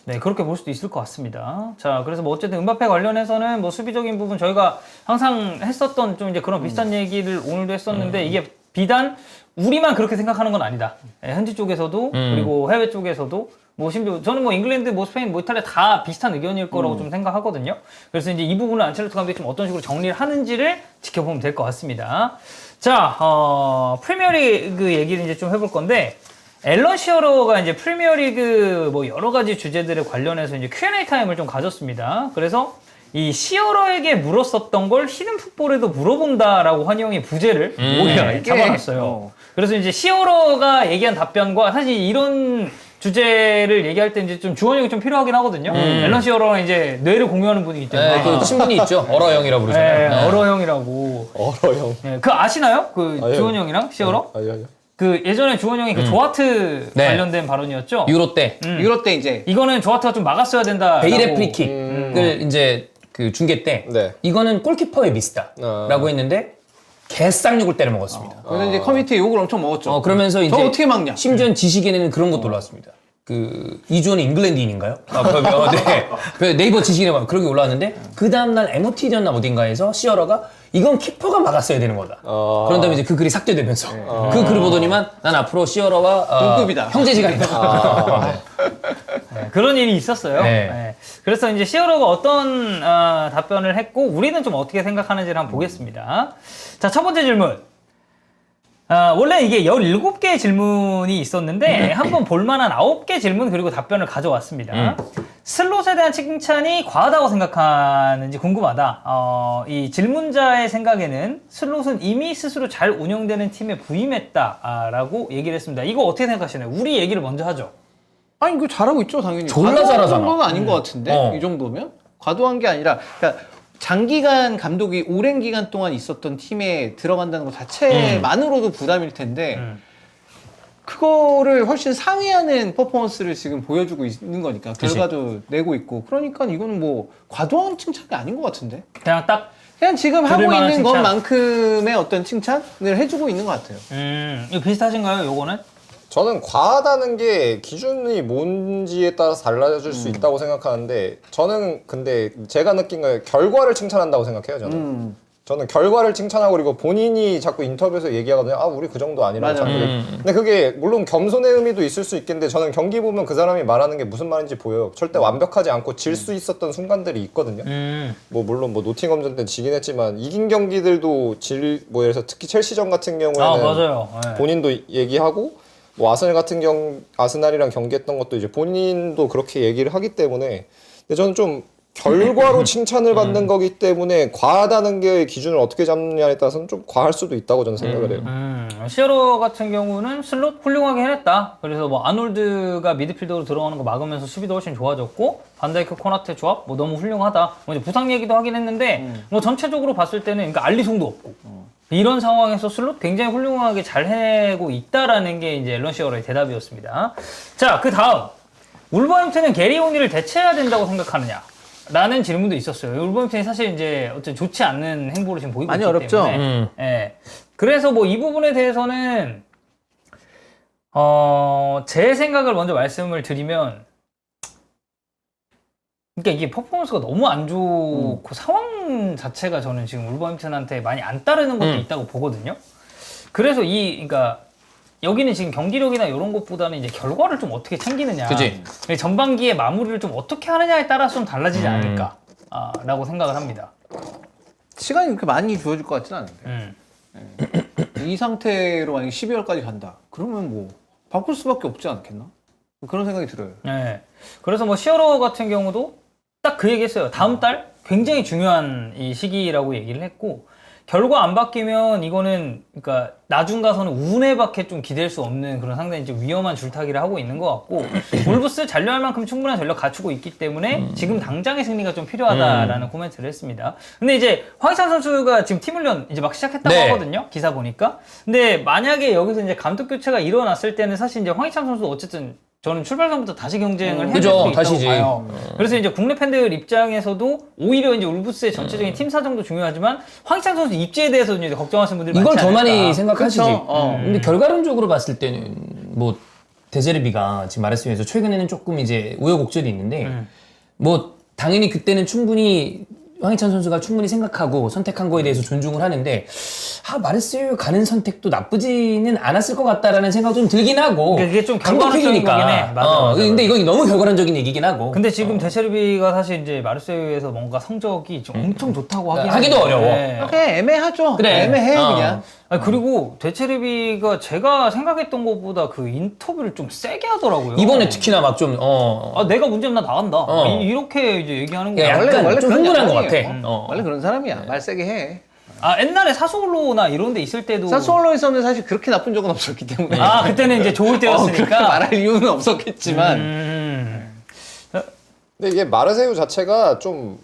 네, 그렇게 볼 수도 있을 것 같습니다. 자, 그래서 뭐 어쨌든 음바페 관련해서는 뭐 수비적인 부분 저희가 항상 했었던 좀 이제 그런 비슷한 얘기를 오늘도 했었는데 이게 비단 우리만 그렇게 생각하는 건 아니다. 네, 현지 쪽에서도 그리고 해외 쪽에서도 뭐 심지어 저는 뭐 잉글랜드, 뭐 스페인, 뭐 이탈리아 다 비슷한 의견일 거라고 좀 생각하거든요. 그래서 이제 이 부분을 안첼로티 감독이 좀 어떤 식으로 정리를 하는지를 지켜보면 될 것 같습니다. 자, 프리미어리그 얘기를 이제 좀 해볼 건데. 앨런 시어러가 이제 프리미어리그 뭐 여러 가지 주제들에 관련해서 이제 Q&A 타임을 좀 가졌습니다. 그래서 이 시어러에게 물었었던 걸 히든 풋볼에도 물어본다라고 환영이 부제를 잡아놨어요. 그래서 이제 시어러가 얘기한 답변과 사실 이런 주제를 얘기할 때 이제 좀 주원형이 좀 필요하긴 하거든요. 앨런 시어러는 이제 뇌를 공유하는 분이기 때문에. 그 친분이 있죠. 얼어형이라고 부르잖아요. 네, 얼어형이라고. 얼어형. 네, 그 아시나요? 그 아니요. 주원형이랑 시어러? 아니요. 그 예전에 주원형이 그 조하트 네. 관련된 발언이었죠. 유로 때 유로 때 이제 이거는 조하트가 좀 막았어야 된다. 베일의 프리킥을 이제 그 중계 때 네. 이거는 골키퍼의 미스다라고 했는데 개쌍욕을 때려 먹었습니다. 그래서 이제 커뮤니티에 욕을 엄청 먹었죠. 그러면서 이제 저거 어떻게 막냐? 심지어 지식인에는 그런 것도 올라왔습니다. 그 이주원이 잉글랜드인인가요? 네. 그 네이버 지식인에 그런 게 올라왔는데 그 다음날 MOT였나 어딘가에서 시어러가 이건 키퍼가 막았어야 되는 거다. 그런 다음에 이제 그 글이 삭제되면서 그 글을 보더니만 난 앞으로 시어러와 동급이다. 형제지간이다. 네, 그런 일이 있었어요. 네. 네. 그래서 이제 시어러가 어떤 답변을 했고 우리는 좀 어떻게 생각하는지를 한번 보겠습니다. 자, 첫 번째 질문. 원래 이게 17개의 질문이 있었는데 한번 볼만한 9개 질문 그리고 답변을 가져왔습니다. 슬롯에 대한 칭찬이 과하다고 생각하는지 궁금하다. 이 질문자의 생각에는 슬롯은 이미 스스로 잘 운영되는 팀에 부임했다라고 얘기를 했습니다. 이거 어떻게 생각하시나요? 우리 얘기를 먼저 하죠. 아니 이거 잘하고 있죠 당연히. 졸라 과도한 잘하잖아. 정도는 아닌 것 같은데 이 정도면 과도한 게 아니라 그러니까 장기간 감독이 오랜 기간 동안 있었던 팀에 들어간다는 것 자체만으로도 부담일 텐데 그거를 훨씬 상회하는 퍼포먼스를 지금 보여주고 있는 거니까 결과도 내고 있고 그러니까 이거는 뭐 과도한 칭찬이 아닌 것 같은데 그냥 딱 그냥 지금 하고 들을 만한 있는 칭찬. 것만큼의 어떤 칭찬을 해주고 있는 것 같아요. 이거 비슷하신가요? 요거는? 저는 과하다는 게 기준이 뭔지에 따라서 달라질 수 있다고 생각하는데 저는 근데 제가 느낀 건 결과를 칭찬한다고 생각해요. 저는 저는 결과를 칭찬하고 그리고 본인이 자꾸 인터뷰에서 얘기하거든요. 아 우리 그 정도 아니라고 맞아. 자꾸. 근데 그게 물론 겸손의 의미도 있을 수 있겠는데 저는 경기 보면 그 사람이 말하는 게 무슨 말인지 보여요. 절대 완벽하지 않고 질 수 있었던 순간들이 있거든요. 뭐 물론 뭐 노팅엄전 때는 지긴 했지만 이긴 경기들도 뭐 예를 들어서 특히 첼시전 같은 경우에는 아 맞아요. 네. 본인도 얘기하고 뭐 아스날 같은 아스날이랑 경기했던 것도 이제 본인도 그렇게 얘기를 하기 때문에 근데 저는 좀 결과로 칭찬을 받는 거기 때문에 과하다는 게 기준을 어떻게 잡느냐에 따라서는 좀 과할 수도 있다고 저는 생각을 해요. 시어로 같은 경우는 슬롯 훌륭하게 해냈다. 그래서 뭐 아놀드가 미드필더로 들어가는 거 막으면서 수비도 훨씬 좋아졌고 반다이크 코나테 조합 뭐 너무 훌륭하다. 뭐 이제 부상 얘기도 하긴 했는데 뭐 전체적으로 봤을 때는 그러니까 알리송도 없고 이런 상황에서 슬롯 굉장히 훌륭하게 잘 해내고 있다라는 게 이제 앨런 시어러의 대답이었습니다. 자, 그 다음 울버햄튼은 게리 오닐을 대체해야 된다고 생각하느냐? 라는 질문도 있었어요. 울버햄튼이 사실 이제 어쨌든 좋지 않는 행보를 지금 보이고 많이 있기 어렵죠? 때문에. 예. 그래서 뭐 이 부분에 대해서는 제 생각을 먼저 말씀을 드리면 그러니까 이게 퍼포먼스가 너무 안 좋고 상황 자체가 저는 지금 울버햄튼한테 많이 안 따르는 것도 있다고 보거든요. 그래서 그러니까 여기는 지금 경기력이나 이런 것보다는 이제 결과를 좀 어떻게 챙기느냐. 그치. 전반기의 마무리를 좀 어떻게 하느냐에 따라서 좀 달라지지 않을까. 라고 생각을 합니다. 시간이 그렇게 많이 주어질 것 같지는 않은데. 이 상태로 만약에 12월까지 간다. 그러면 뭐 바꿀 수밖에 없지 않겠나? 그런 생각이 들어요. 네. 그래서 뭐 시어러 같은 경우도 딱 그 얘기했어요. 다음 달 굉장히 중요한 이 시기라고 얘기를 했고 결과 안 바뀌면 이거는 그러니까 나중 가서는 운에밖에 좀 기댈 수 없는 그런 상당히 좀 위험한 줄타기를 하고 있는 것 같고 울브스 잔류할 만큼 충분한 전력 갖추고 있기 때문에 지금 당장의 승리가 좀 필요하다라는 코멘트를 했습니다. 근데 이제 황희찬 선수가 지금 팀 훈련 이제 막 시작했다고 네. 하거든요. 기사 보니까. 근데 만약에 여기서 이제 감독 교체가 일어났을 때는 사실 이제 황희찬 선수도 어쨌든 저는 출발선부터 다시 경쟁을 해야 될 그죠, 수 있다고 다시지. 봐요. 그래서 이제 국내 팬들 입장에서도 오히려 이제 울브스의 전체적인 팀 사정도 중요하지만 황희찬 선수 입지에 대해서 이제 걱정하시는 분들이 이걸 많지 더 많이 않을까. 생각하시지. 그쵸? 근데 결과론적으로 봤을 때는 뭐 데제르비가 지금 말했으면서 최근에는 조금 이제 우여곡절이 있는데 뭐 당연히 그때는 충분히 황희찬 선수가 충분히 생각하고 선택한 거에 대해서 존중을 하는데 마르세유 가는 선택도 나쁘지는 않았을 것 같다라는 생각 좀 들긴 하고 그게 좀 결과론적인 거긴 해. 맞아. 근데 이건 너무 결과론적인 얘기긴 하고 근데 지금 데체르비가 사실 이제 마르세유에서 뭔가 성적이 좀 엄청 좋다고 하긴 하기도 하는데. 어려워. 그냥 애매하죠. 그래. 애매해 그냥. 그리고 데체르비가 제가 생각했던 것보다 그 인터뷰를 좀 세게 하더라고요. 이번에 특히나 막 좀 내가 문제면 나 나간다. 이렇게 이제 얘기하는 거야. 약간 좀 그런 흥분한 것 사람이에요. 같아. 원래 그런 사람이야. 말 세게 해. 옛날에 사소올로나 이런 데 있을 때도 사스올로에서는 사실 그렇게 나쁜 적은 없었기 때문에. 그때는 이제 좋을 그렇게 때였으니까. 말할 이유는 없었겠지만. 근데 이게 마르세유 자체가 좀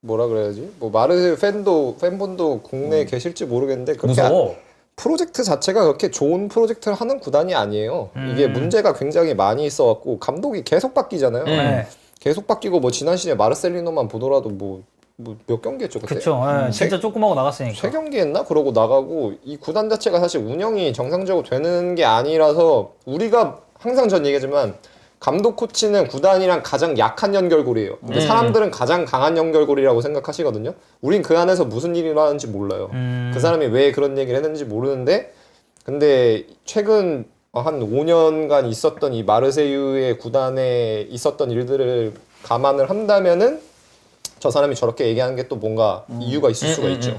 뭐라 그래야지? 뭐 마르세유 팬분도 국내에 계실지 모르겠는데 그렇게 무서워. 프로젝트 자체가 그렇게 좋은 프로젝트를 하는 구단이 아니에요. 이게 문제가 굉장히 많이 있어갖고 감독이 계속 바뀌잖아요. 네. 계속 바뀌고 뭐 지난 시즌에 마르셀리노만 보더라도 뭐 몇 경기 했죠 그때? 그쵸. 진짜 조금 하고 나갔으니까. 3경기 했나? 그러고 나가고 이 구단 자체가 사실 운영이 정상적으로 되는 게 아니라서 우리가 항상 전 얘기하지만 감독 코치는 구단이랑 가장 약한 연결고리예요. 근데 사람들은 가장 강한 연결고리라고 생각하시거든요. 우린 그 안에서 무슨 일이 일어나는지 몰라요. 그 사람이 왜 그런 얘기를 했는지 모르는데 근데 최근 한 5년간 있었던 이 마르세유의 구단에 있었던 일들을 감안을 한다면은 저 사람이 저렇게 얘기하는 게 또 뭔가 이유가 있을 수가 있죠.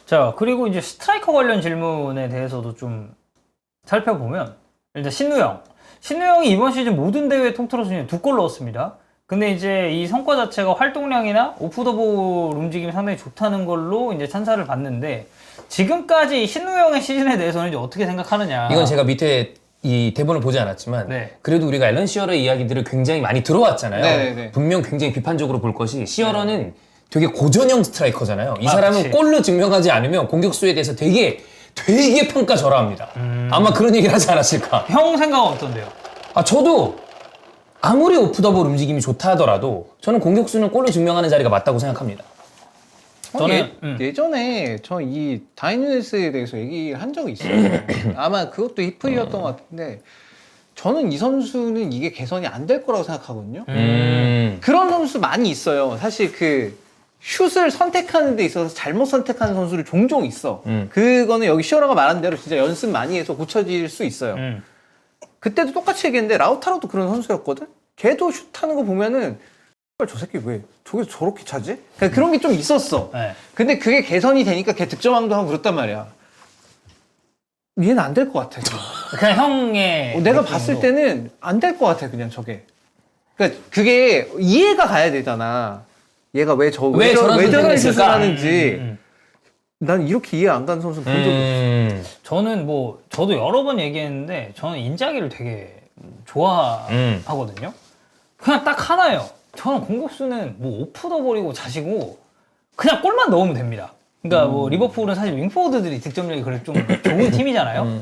자, 그리고 이제 스트라이커 관련 질문에 대해서도 좀 살펴보면 일단 신우영이 이번 시즌 모든 대회 통틀어 순위 2골 넣었습니다. 근데 이제 이 성과 자체가 활동량이나 오프 더 볼 움직임이 상당히 좋다는 걸로 이제 찬사를 받는데 지금까지 신우영의 시즌에 대해서는 이제 어떻게 생각하느냐. 이건 제가 밑에 이 대본을 보지 않았지만 네. 그래도 우리가 앨런 시어러의 이야기들을 굉장히 많이 들어왔잖아요. 네네네. 분명 굉장히 비판적으로 볼 것이 시어러는 되게 고전형 스트라이커잖아요. 이 사람은 그치. 골로 증명하지 않으면 공격수에 대해서 되게 평가절하합니다. 아마 그런 얘기를 하지 않았을까. 형 생각은 어떤데요? 저도 아무리 오프 더 볼 움직임이 좋다 하더라도 저는 공격수는 골로 증명하는 자리가 맞다고 생각합니다. 저는 예전에 저 이 다이누네스에 대해서 얘기를 한 적이 있어요. 아마 그것도 히프이였던 것 같은데 저는 이 선수는 이게 개선이 안 될 거라고 생각하거든요. 그런 선수 많이 있어요. 사실 그 슛을 선택하는 데 있어서 잘못 선택하는 선수를 종종 있어. 그거는 여기 시어러가 말한 대로 진짜 연습 많이 해서 고쳐질 수 있어요. 그때도 똑같이 얘기했는데 라우타로도 그런 선수였거든. 걔도 슛하는 거 보면은 저 새끼 왜 저기서 저렇게 차지? 그러니까 그런 게 좀 있었어. 네. 근데 그게 개선이 되니까 걔 득점왕도 하고 그랬단 말이야. 얘는 안 될 것 같아. 그냥 형의 내가 느낌으로. 봤을 때는 안 될 것 같아 그냥 저게. 그러니까 그게 이해가 가야 되잖아. 얘가 왜 저런 왜 저런 선택을 슛을 했을까? 하는지. 난 이렇게 이해 안 가는 선수 본 적이 없어. 저는 뭐 저도 여러 번 얘기했는데 저는 인자기를 되게 좋아하거든요. 그냥 딱 하나예요. 저는 공격수는 뭐 오프더 버리고 자시고 그냥 골만 넣으면 됩니다. 그러니까 뭐 리버풀은 사실 윙포워드들이 득점력이 그래 좀 좋은 팀이잖아요.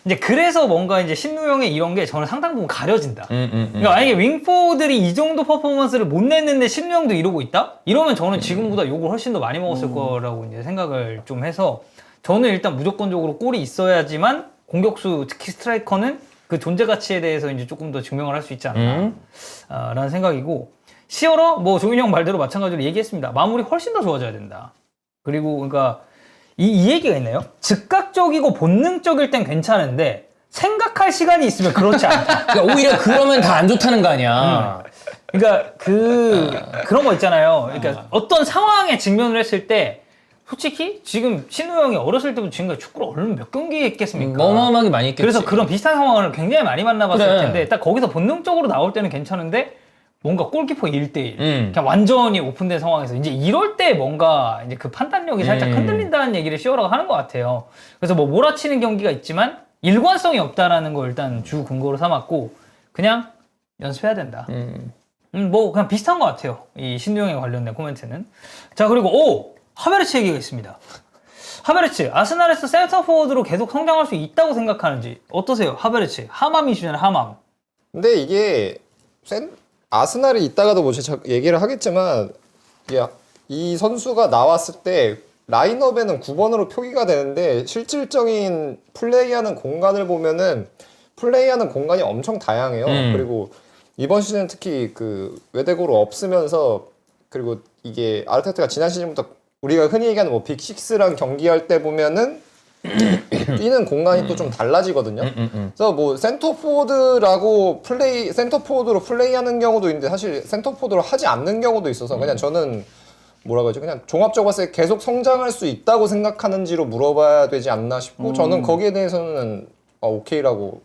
이제 그래서 뭔가 이제 신우 형의 이런 게 저는 상당 부분 가려진다. 그러니까 만약에 윙포워드들이 이 정도 퍼포먼스를 못 냈는데 신우 형도 이러고 있다? 이러면 저는 지금보다 욕을 훨씬 더 많이 먹었을 거라고 이제 생각을 좀 해서 저는 일단 무조건적으로 골이 있어야지만 공격수 특히 스트라이커는 그 존재 가치에 대해서 이제 조금 더 증명을 할 수 있지 않나 라는 생각이고 시어러 뭐 종윤이 형 말대로 마찬가지로 얘기했습니다. 마무리 훨씬 더 좋아져야 된다. 그리고 그러니까 이 얘기가 있네요. 즉각적이고 본능적일 땐 괜찮은데 생각할 시간이 있으면 그렇지 않다. 그러니까 오히려 그러면 다 안 좋다는 거 아니야. 그러니까 그런 거 있잖아요. 그러니까 어떤 상황에 직면을 했을 때 솔직히 지금 신우 형이 어렸을 때부터 지금까지 축구를 얼마나 몇 경기 했겠습니까? 어마어마하게 많이 했겠지. 그래서 그런 비슷한 상황을 굉장히 많이 만나봤을 그래. 텐데 딱 거기서 본능적으로 나올 때는 괜찮은데 뭔가 골키퍼 1대1 그냥 완전히 오픈된 상황에서 이제 이럴 때 뭔가 이제 그 판단력이 살짝 흔들린다는 얘기를 시어러가 하는 것 같아요. 그래서 뭐 몰아치는 경기가 있지만 일관성이 없다라는 걸 일단 주 근거로 삼았고 그냥 연습해야 된다. 뭐 그냥 비슷한 것 같아요. 이 신우영에 관련된 코멘트는. 자 그리고 하베르츠 얘기가 있습니다. 하베르츠 아스날에서 센터 포워드로 계속 성장할 수 있다고 생각하는지 어떠세요? 하베르츠 하맘이시잖아요. 하맘. 근데 이게 아스날이 있다가도 뭐 제가 얘기를 하겠지만 이 선수가 나왔을 때 라인업에는 9번으로 표기가 되는데 실질적인 플레이하는 공간을 보면은 플레이하는 공간이 엄청 다양해요. 그리고 이번 시즌 특히 그 외대고로 없으면서 그리고 이게 아르테타가 지난 시즌부터 우리가 흔히 얘기하는 뭐 빅6랑 경기할 때 보면은 뛰는 공간이 또 좀 달라지거든요. 그래서 뭐 센터포워드로 플레이하는 경우도 있는데 사실 센터포워드로 하지 않는 경우도 있어서 그냥 저는 뭐라 그러지? 그냥 종합적으로 봤을 때 계속 성장할 수 있다고 생각하는지로 물어봐야 되지 않나 싶고 저는 거기에 대해서는 오케이라고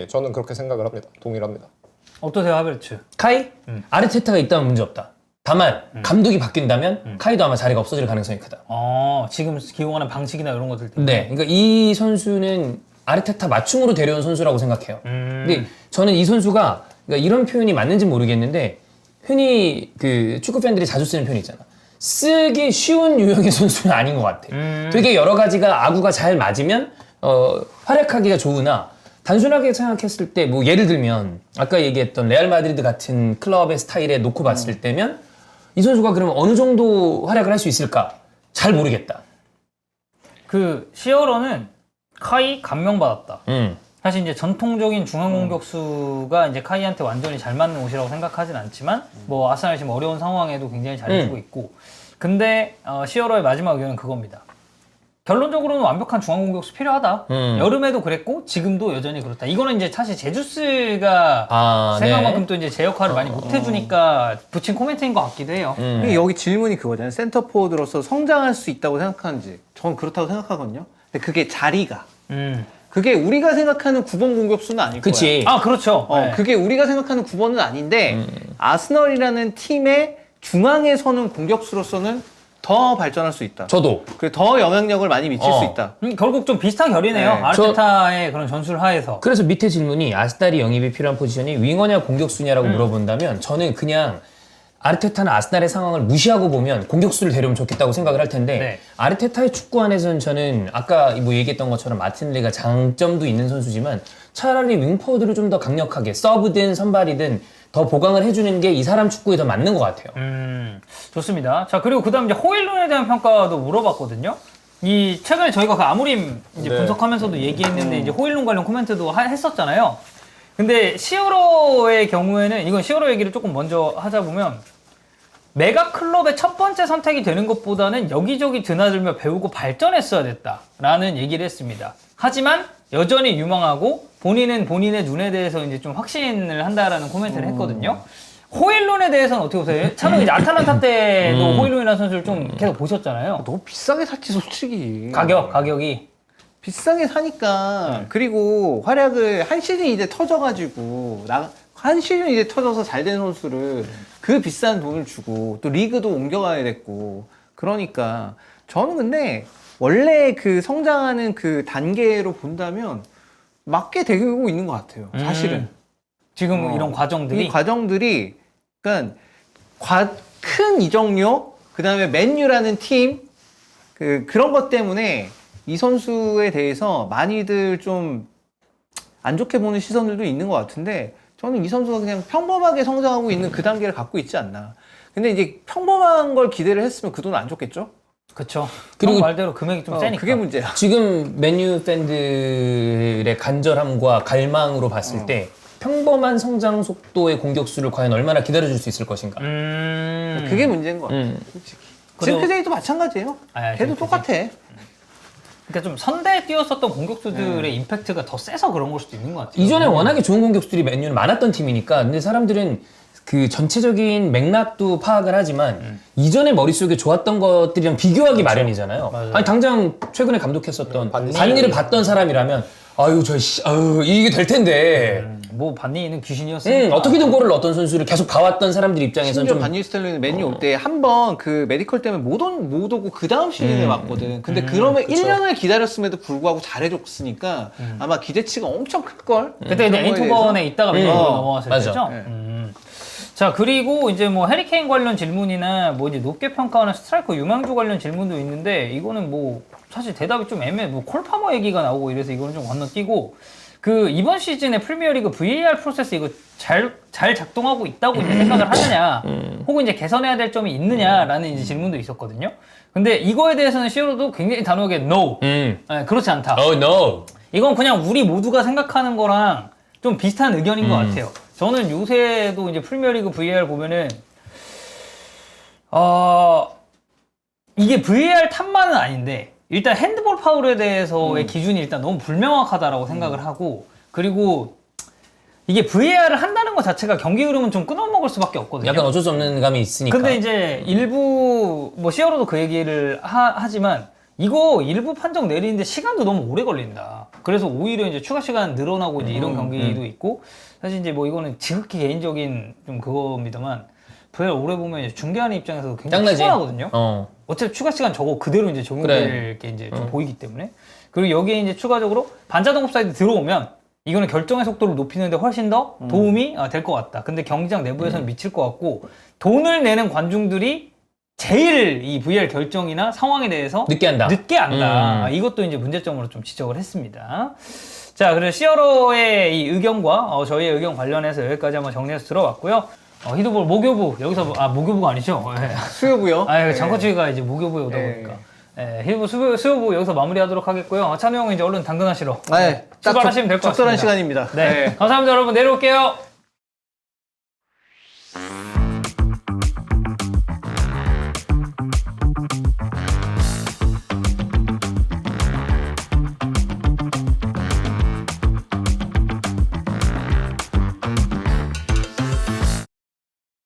저는 그렇게 생각을 합니다. 동일합니다. 어떠세요, 하베르츠? 카이? 아르테타가 있다면 문제 없다. 다만 감독이 바뀐다면 카이도 아마 자리가 없어질 가능성이 크다. 지금 기용하는 방식이나 이런 것들 때문에. 네, 그러니까 이 선수는 아르테타 맞춤으로 데려온 선수라고 생각해요. 근데 저는 이 선수가 그러니까 이런 표현이 맞는지 모르겠는데 흔히 그 축구 팬들이 자주 쓰는 표현 있잖아. 쓰기 쉬운 유형의 선수는 아닌 것 같아. 되게 여러 가지가 아구가 잘 맞으면 활약하기가 좋으나 단순하게 생각했을 때 뭐 예를 들면 아까 얘기했던 레알 마드리드 같은 클럽의 스타일에 놓고 봤을 때면 이 선수가 그러면 어느 정도 활약을 할 수 있을까? 잘 모르겠다. 그 시어러는 카이 감명받았다. 사실 이제 전통적인 중앙 공격수가 이제 카이한테 완전히 잘 맞는 옷이라고 생각하진 않지만 뭐 아스날이 지금 어려운 상황에도 굉장히 잘해주고 있고 근데 시어러의 마지막 의견은 그겁니다. 결론적으로는 완벽한 중앙 공격수 필요하다. 여름에도 그랬고 지금도 여전히 그렇다. 이거는 이제 사실 제주스가 생각만큼 또 이제 제 역할을 많이 못 해주니까 붙인 코멘트인 것 같기도 해요. 여기 질문이 그거잖아요. 센터포워드로서 성장할 수 있다고 생각하는지. 저는 그렇다고 생각하거든요. 근데 그게 자리가. 그게 우리가 생각하는 9번 공격수는 아닐 그치. 거야. 그렇죠. 네. 그게 우리가 생각하는 9번은 아닌데 아스널이라는 팀의 중앙에 서는 공격수로서는 더 발전할 수 있다. 저도. 그리고 더 영향력을 많이 미칠 수 있다. 결국 좀 비슷한 결이네요. 네. 아르테타의 그런 전술 하에서. 그래서 밑에 질문이 아스날이 영입이 필요한 포지션이 윙어냐 공격수냐라고 물어본다면 저는 그냥 아르테타는 아스날의 상황을 무시하고 보면 공격수를 데려오면 좋겠다고 생각을 할 텐데 네. 아르테타의 축구 안에서는 저는 아까 뭐 얘기했던 것처럼 마틴리가 장점도 있는 선수지만 차라리 윙포워드를 좀 더 강력하게 서브든 선발이든 더 보강을 해주는 게 이 사람 축구에 더 맞는 것 같아요. 좋습니다. 자, 그리고 그 다음 이제 호일룬에 대한 평가도 물어봤거든요. 최근에 저희가 그 아무림 이제 분석하면서도 얘기했는데 이제 호일룬 관련 코멘트도 했었잖아요. 근데 시어러의 경우에는 이건 시어러 얘기를 조금 먼저 하자 보면 메가 클럽의 첫 번째 선택이 되는 것보다는 여기저기 드나들며 배우고 발전했어야 됐다라는 얘기를 했습니다. 하지만 여전히 유망하고 본인은 본인의 눈에 대해서 이제 좀 확신을 한다라는 코멘트를 했거든요. 호일룬에 대해서는 어떻게 보세요? 참 이제 아탈란타 때도 호일룬이라는 선수를 좀 계속 보셨잖아요. 너무 비싸게 샀지 솔직히. 가격이. 비싸게 사니까 그리고 활약을 한 시즌 이제 터져가지고 한 시즌 이제 터져서 잘 된 선수를 그 비싼 돈을 주고 또 리그도 옮겨가야 됐고 그러니까 저는 근데 원래 그 성장하는 그 단계로 본다면 맞게 되고 있는 것 같아요. 사실은 지금 이런 과정들이 이 과정들이 그러니까 큰 이적료 그다음에 맨유라는 팀 그런 것 때문에 이 선수에 대해서 많이들 좀 안 좋게 보는 시선들도 있는 것 같은데 저는 이 선수가 그냥 평범하게 성장하고 있는 그 단계를 갖고 있지 않나. 근데 이제 평범한 걸 기대를 했으면 그 돈 안 줬겠죠? 그쵸. 그리고 그리고 말대로 금액이 좀 세니까. 그게 문제야. 지금 맨유 팬들의 간절함과 갈망으로 봤을 때 평범한 성장 속도의 공격수를 과연 얼마나 기다려줄 수 있을 것인가. 그게 문제인 것 같아요. 솔직히. 그리고- 징크제이도 마찬가지예요. 아, 걔도 징크제이. 똑같아. 그러니까 좀 선대에 뛰었었던 공격수들의 임팩트가 더 세서 그런 걸 수도 있는 것 같아요. 이전에 워낙에 좋은 공격수들이 맨유는 많았던 팀이니까. 근데 사람들은 그 전체적인 맥락도 파악을 하지만 이전에 머릿속에 좋았던 것들이랑 비교하기 마련이잖아요. 맞아요. 아니 당장 최근에 감독했었던 반니. 반니를 봤던 사람이라면 아유 이게 될 텐데. 뭐 반니는 귀신이었으니까. 어떻게든 골을 넣었던 선수를 계속 봐왔던 사람들 입장에서는 심지어 좀 반니스텔로이는 맨유 올 때 한 번 그 메디컬 때문에 못 오고 그 다음 시즌에 왔거든. 근데 그러면 1년을 기다렸음에도 불구하고 잘해줬으니까 아마 기대치가 엄청 클걸? 그때 이제 에인토번에 있다가 맨유로 넘어왔을 맞아. 때죠. 네. 자, 그리고 이제 뭐 해리케인 관련 질문이나 뭐 이제 높게 평가하는 스트라이커 유망주 관련 질문도 있는데 이거는 뭐 사실 대답이 좀 애매해. 뭐 콜파머 얘기가 나오고 이래서 이거는 좀 건너뛰고 그 이번 시즌에 프리미어리그 VAR 프로세스 이거 잘 작동하고 있다고 이제 생각을 하느냐 혹은 이제 개선해야 될 점이 있느냐라는 이제 질문도 있었거든요. 근데 이거에 대해서는 시오로도 굉장히 단호하게 no. 네, 그렇지 않다. Oh no. 이건 그냥 우리 모두가 생각하는 거랑 좀 비슷한 의견인 것 같아요. 저는 요새도 이제 프리미어리그 VAR 보면은 이게 VAR 탓만은 아닌데 일단 핸드볼 파울에 대해서의 기준이 일단 너무 불명확하다라고 생각을 하고 그리고 이게 VAR을 한다는 것 자체가 경기 흐름은 좀 끊어먹을 수밖에 없거든요. 약간 어쩔 수 없는 감이 있으니까. 근데 이제 일부 뭐 시어로도 그 얘기를 하지만 이거 일부 판정 내리는데 시간도 너무 오래 걸린다. 그래서 오히려 이제 추가 시간 늘어나고 이제 이런 경기도 있고 사실 이제 뭐 이거는 지극히 개인적인 좀 그겁니다만 VAR 오래 보면 이제 중계하는 입장에서도 굉장히 짱나지? 피곤하거든요. 어. 어차피 추가 시간 저거 그대로 이제 적용될 그래. 게 이제 좀 보이기 때문에 그리고 여기에 이제 추가적으로 반자동 옵사이드 들어오면 이거는 결정의 속도를 높이는데 훨씬 더 도움이 될 것 같다. 근데 경기장 내부에서는 미칠 것 같고 돈을 내는 관중들이 제일 이 VAR 결정이나 상황에 대해서 늦게 한다. 이것도 이제 문제점으로 좀 지적을 했습니다. 자, 그래서 시어러의 이 의견과 저희의 의견 관련해서 여기까지 한번 정리해서 들어봤고요. 히드볼 목요부 여기서 목요부가 아니죠? 예. 수요고요. 장코치가 이제 목요부에 오다 보니까. 히드볼 수요부 여기서 마무리하도록 하겠고요. 찬우 형은 이제 얼른 당근하시러 네, 딱 출발하시면 될 것 같습니다. 적절한 시간입니다. 네. 감사합니다, 여러분. 내려올게요.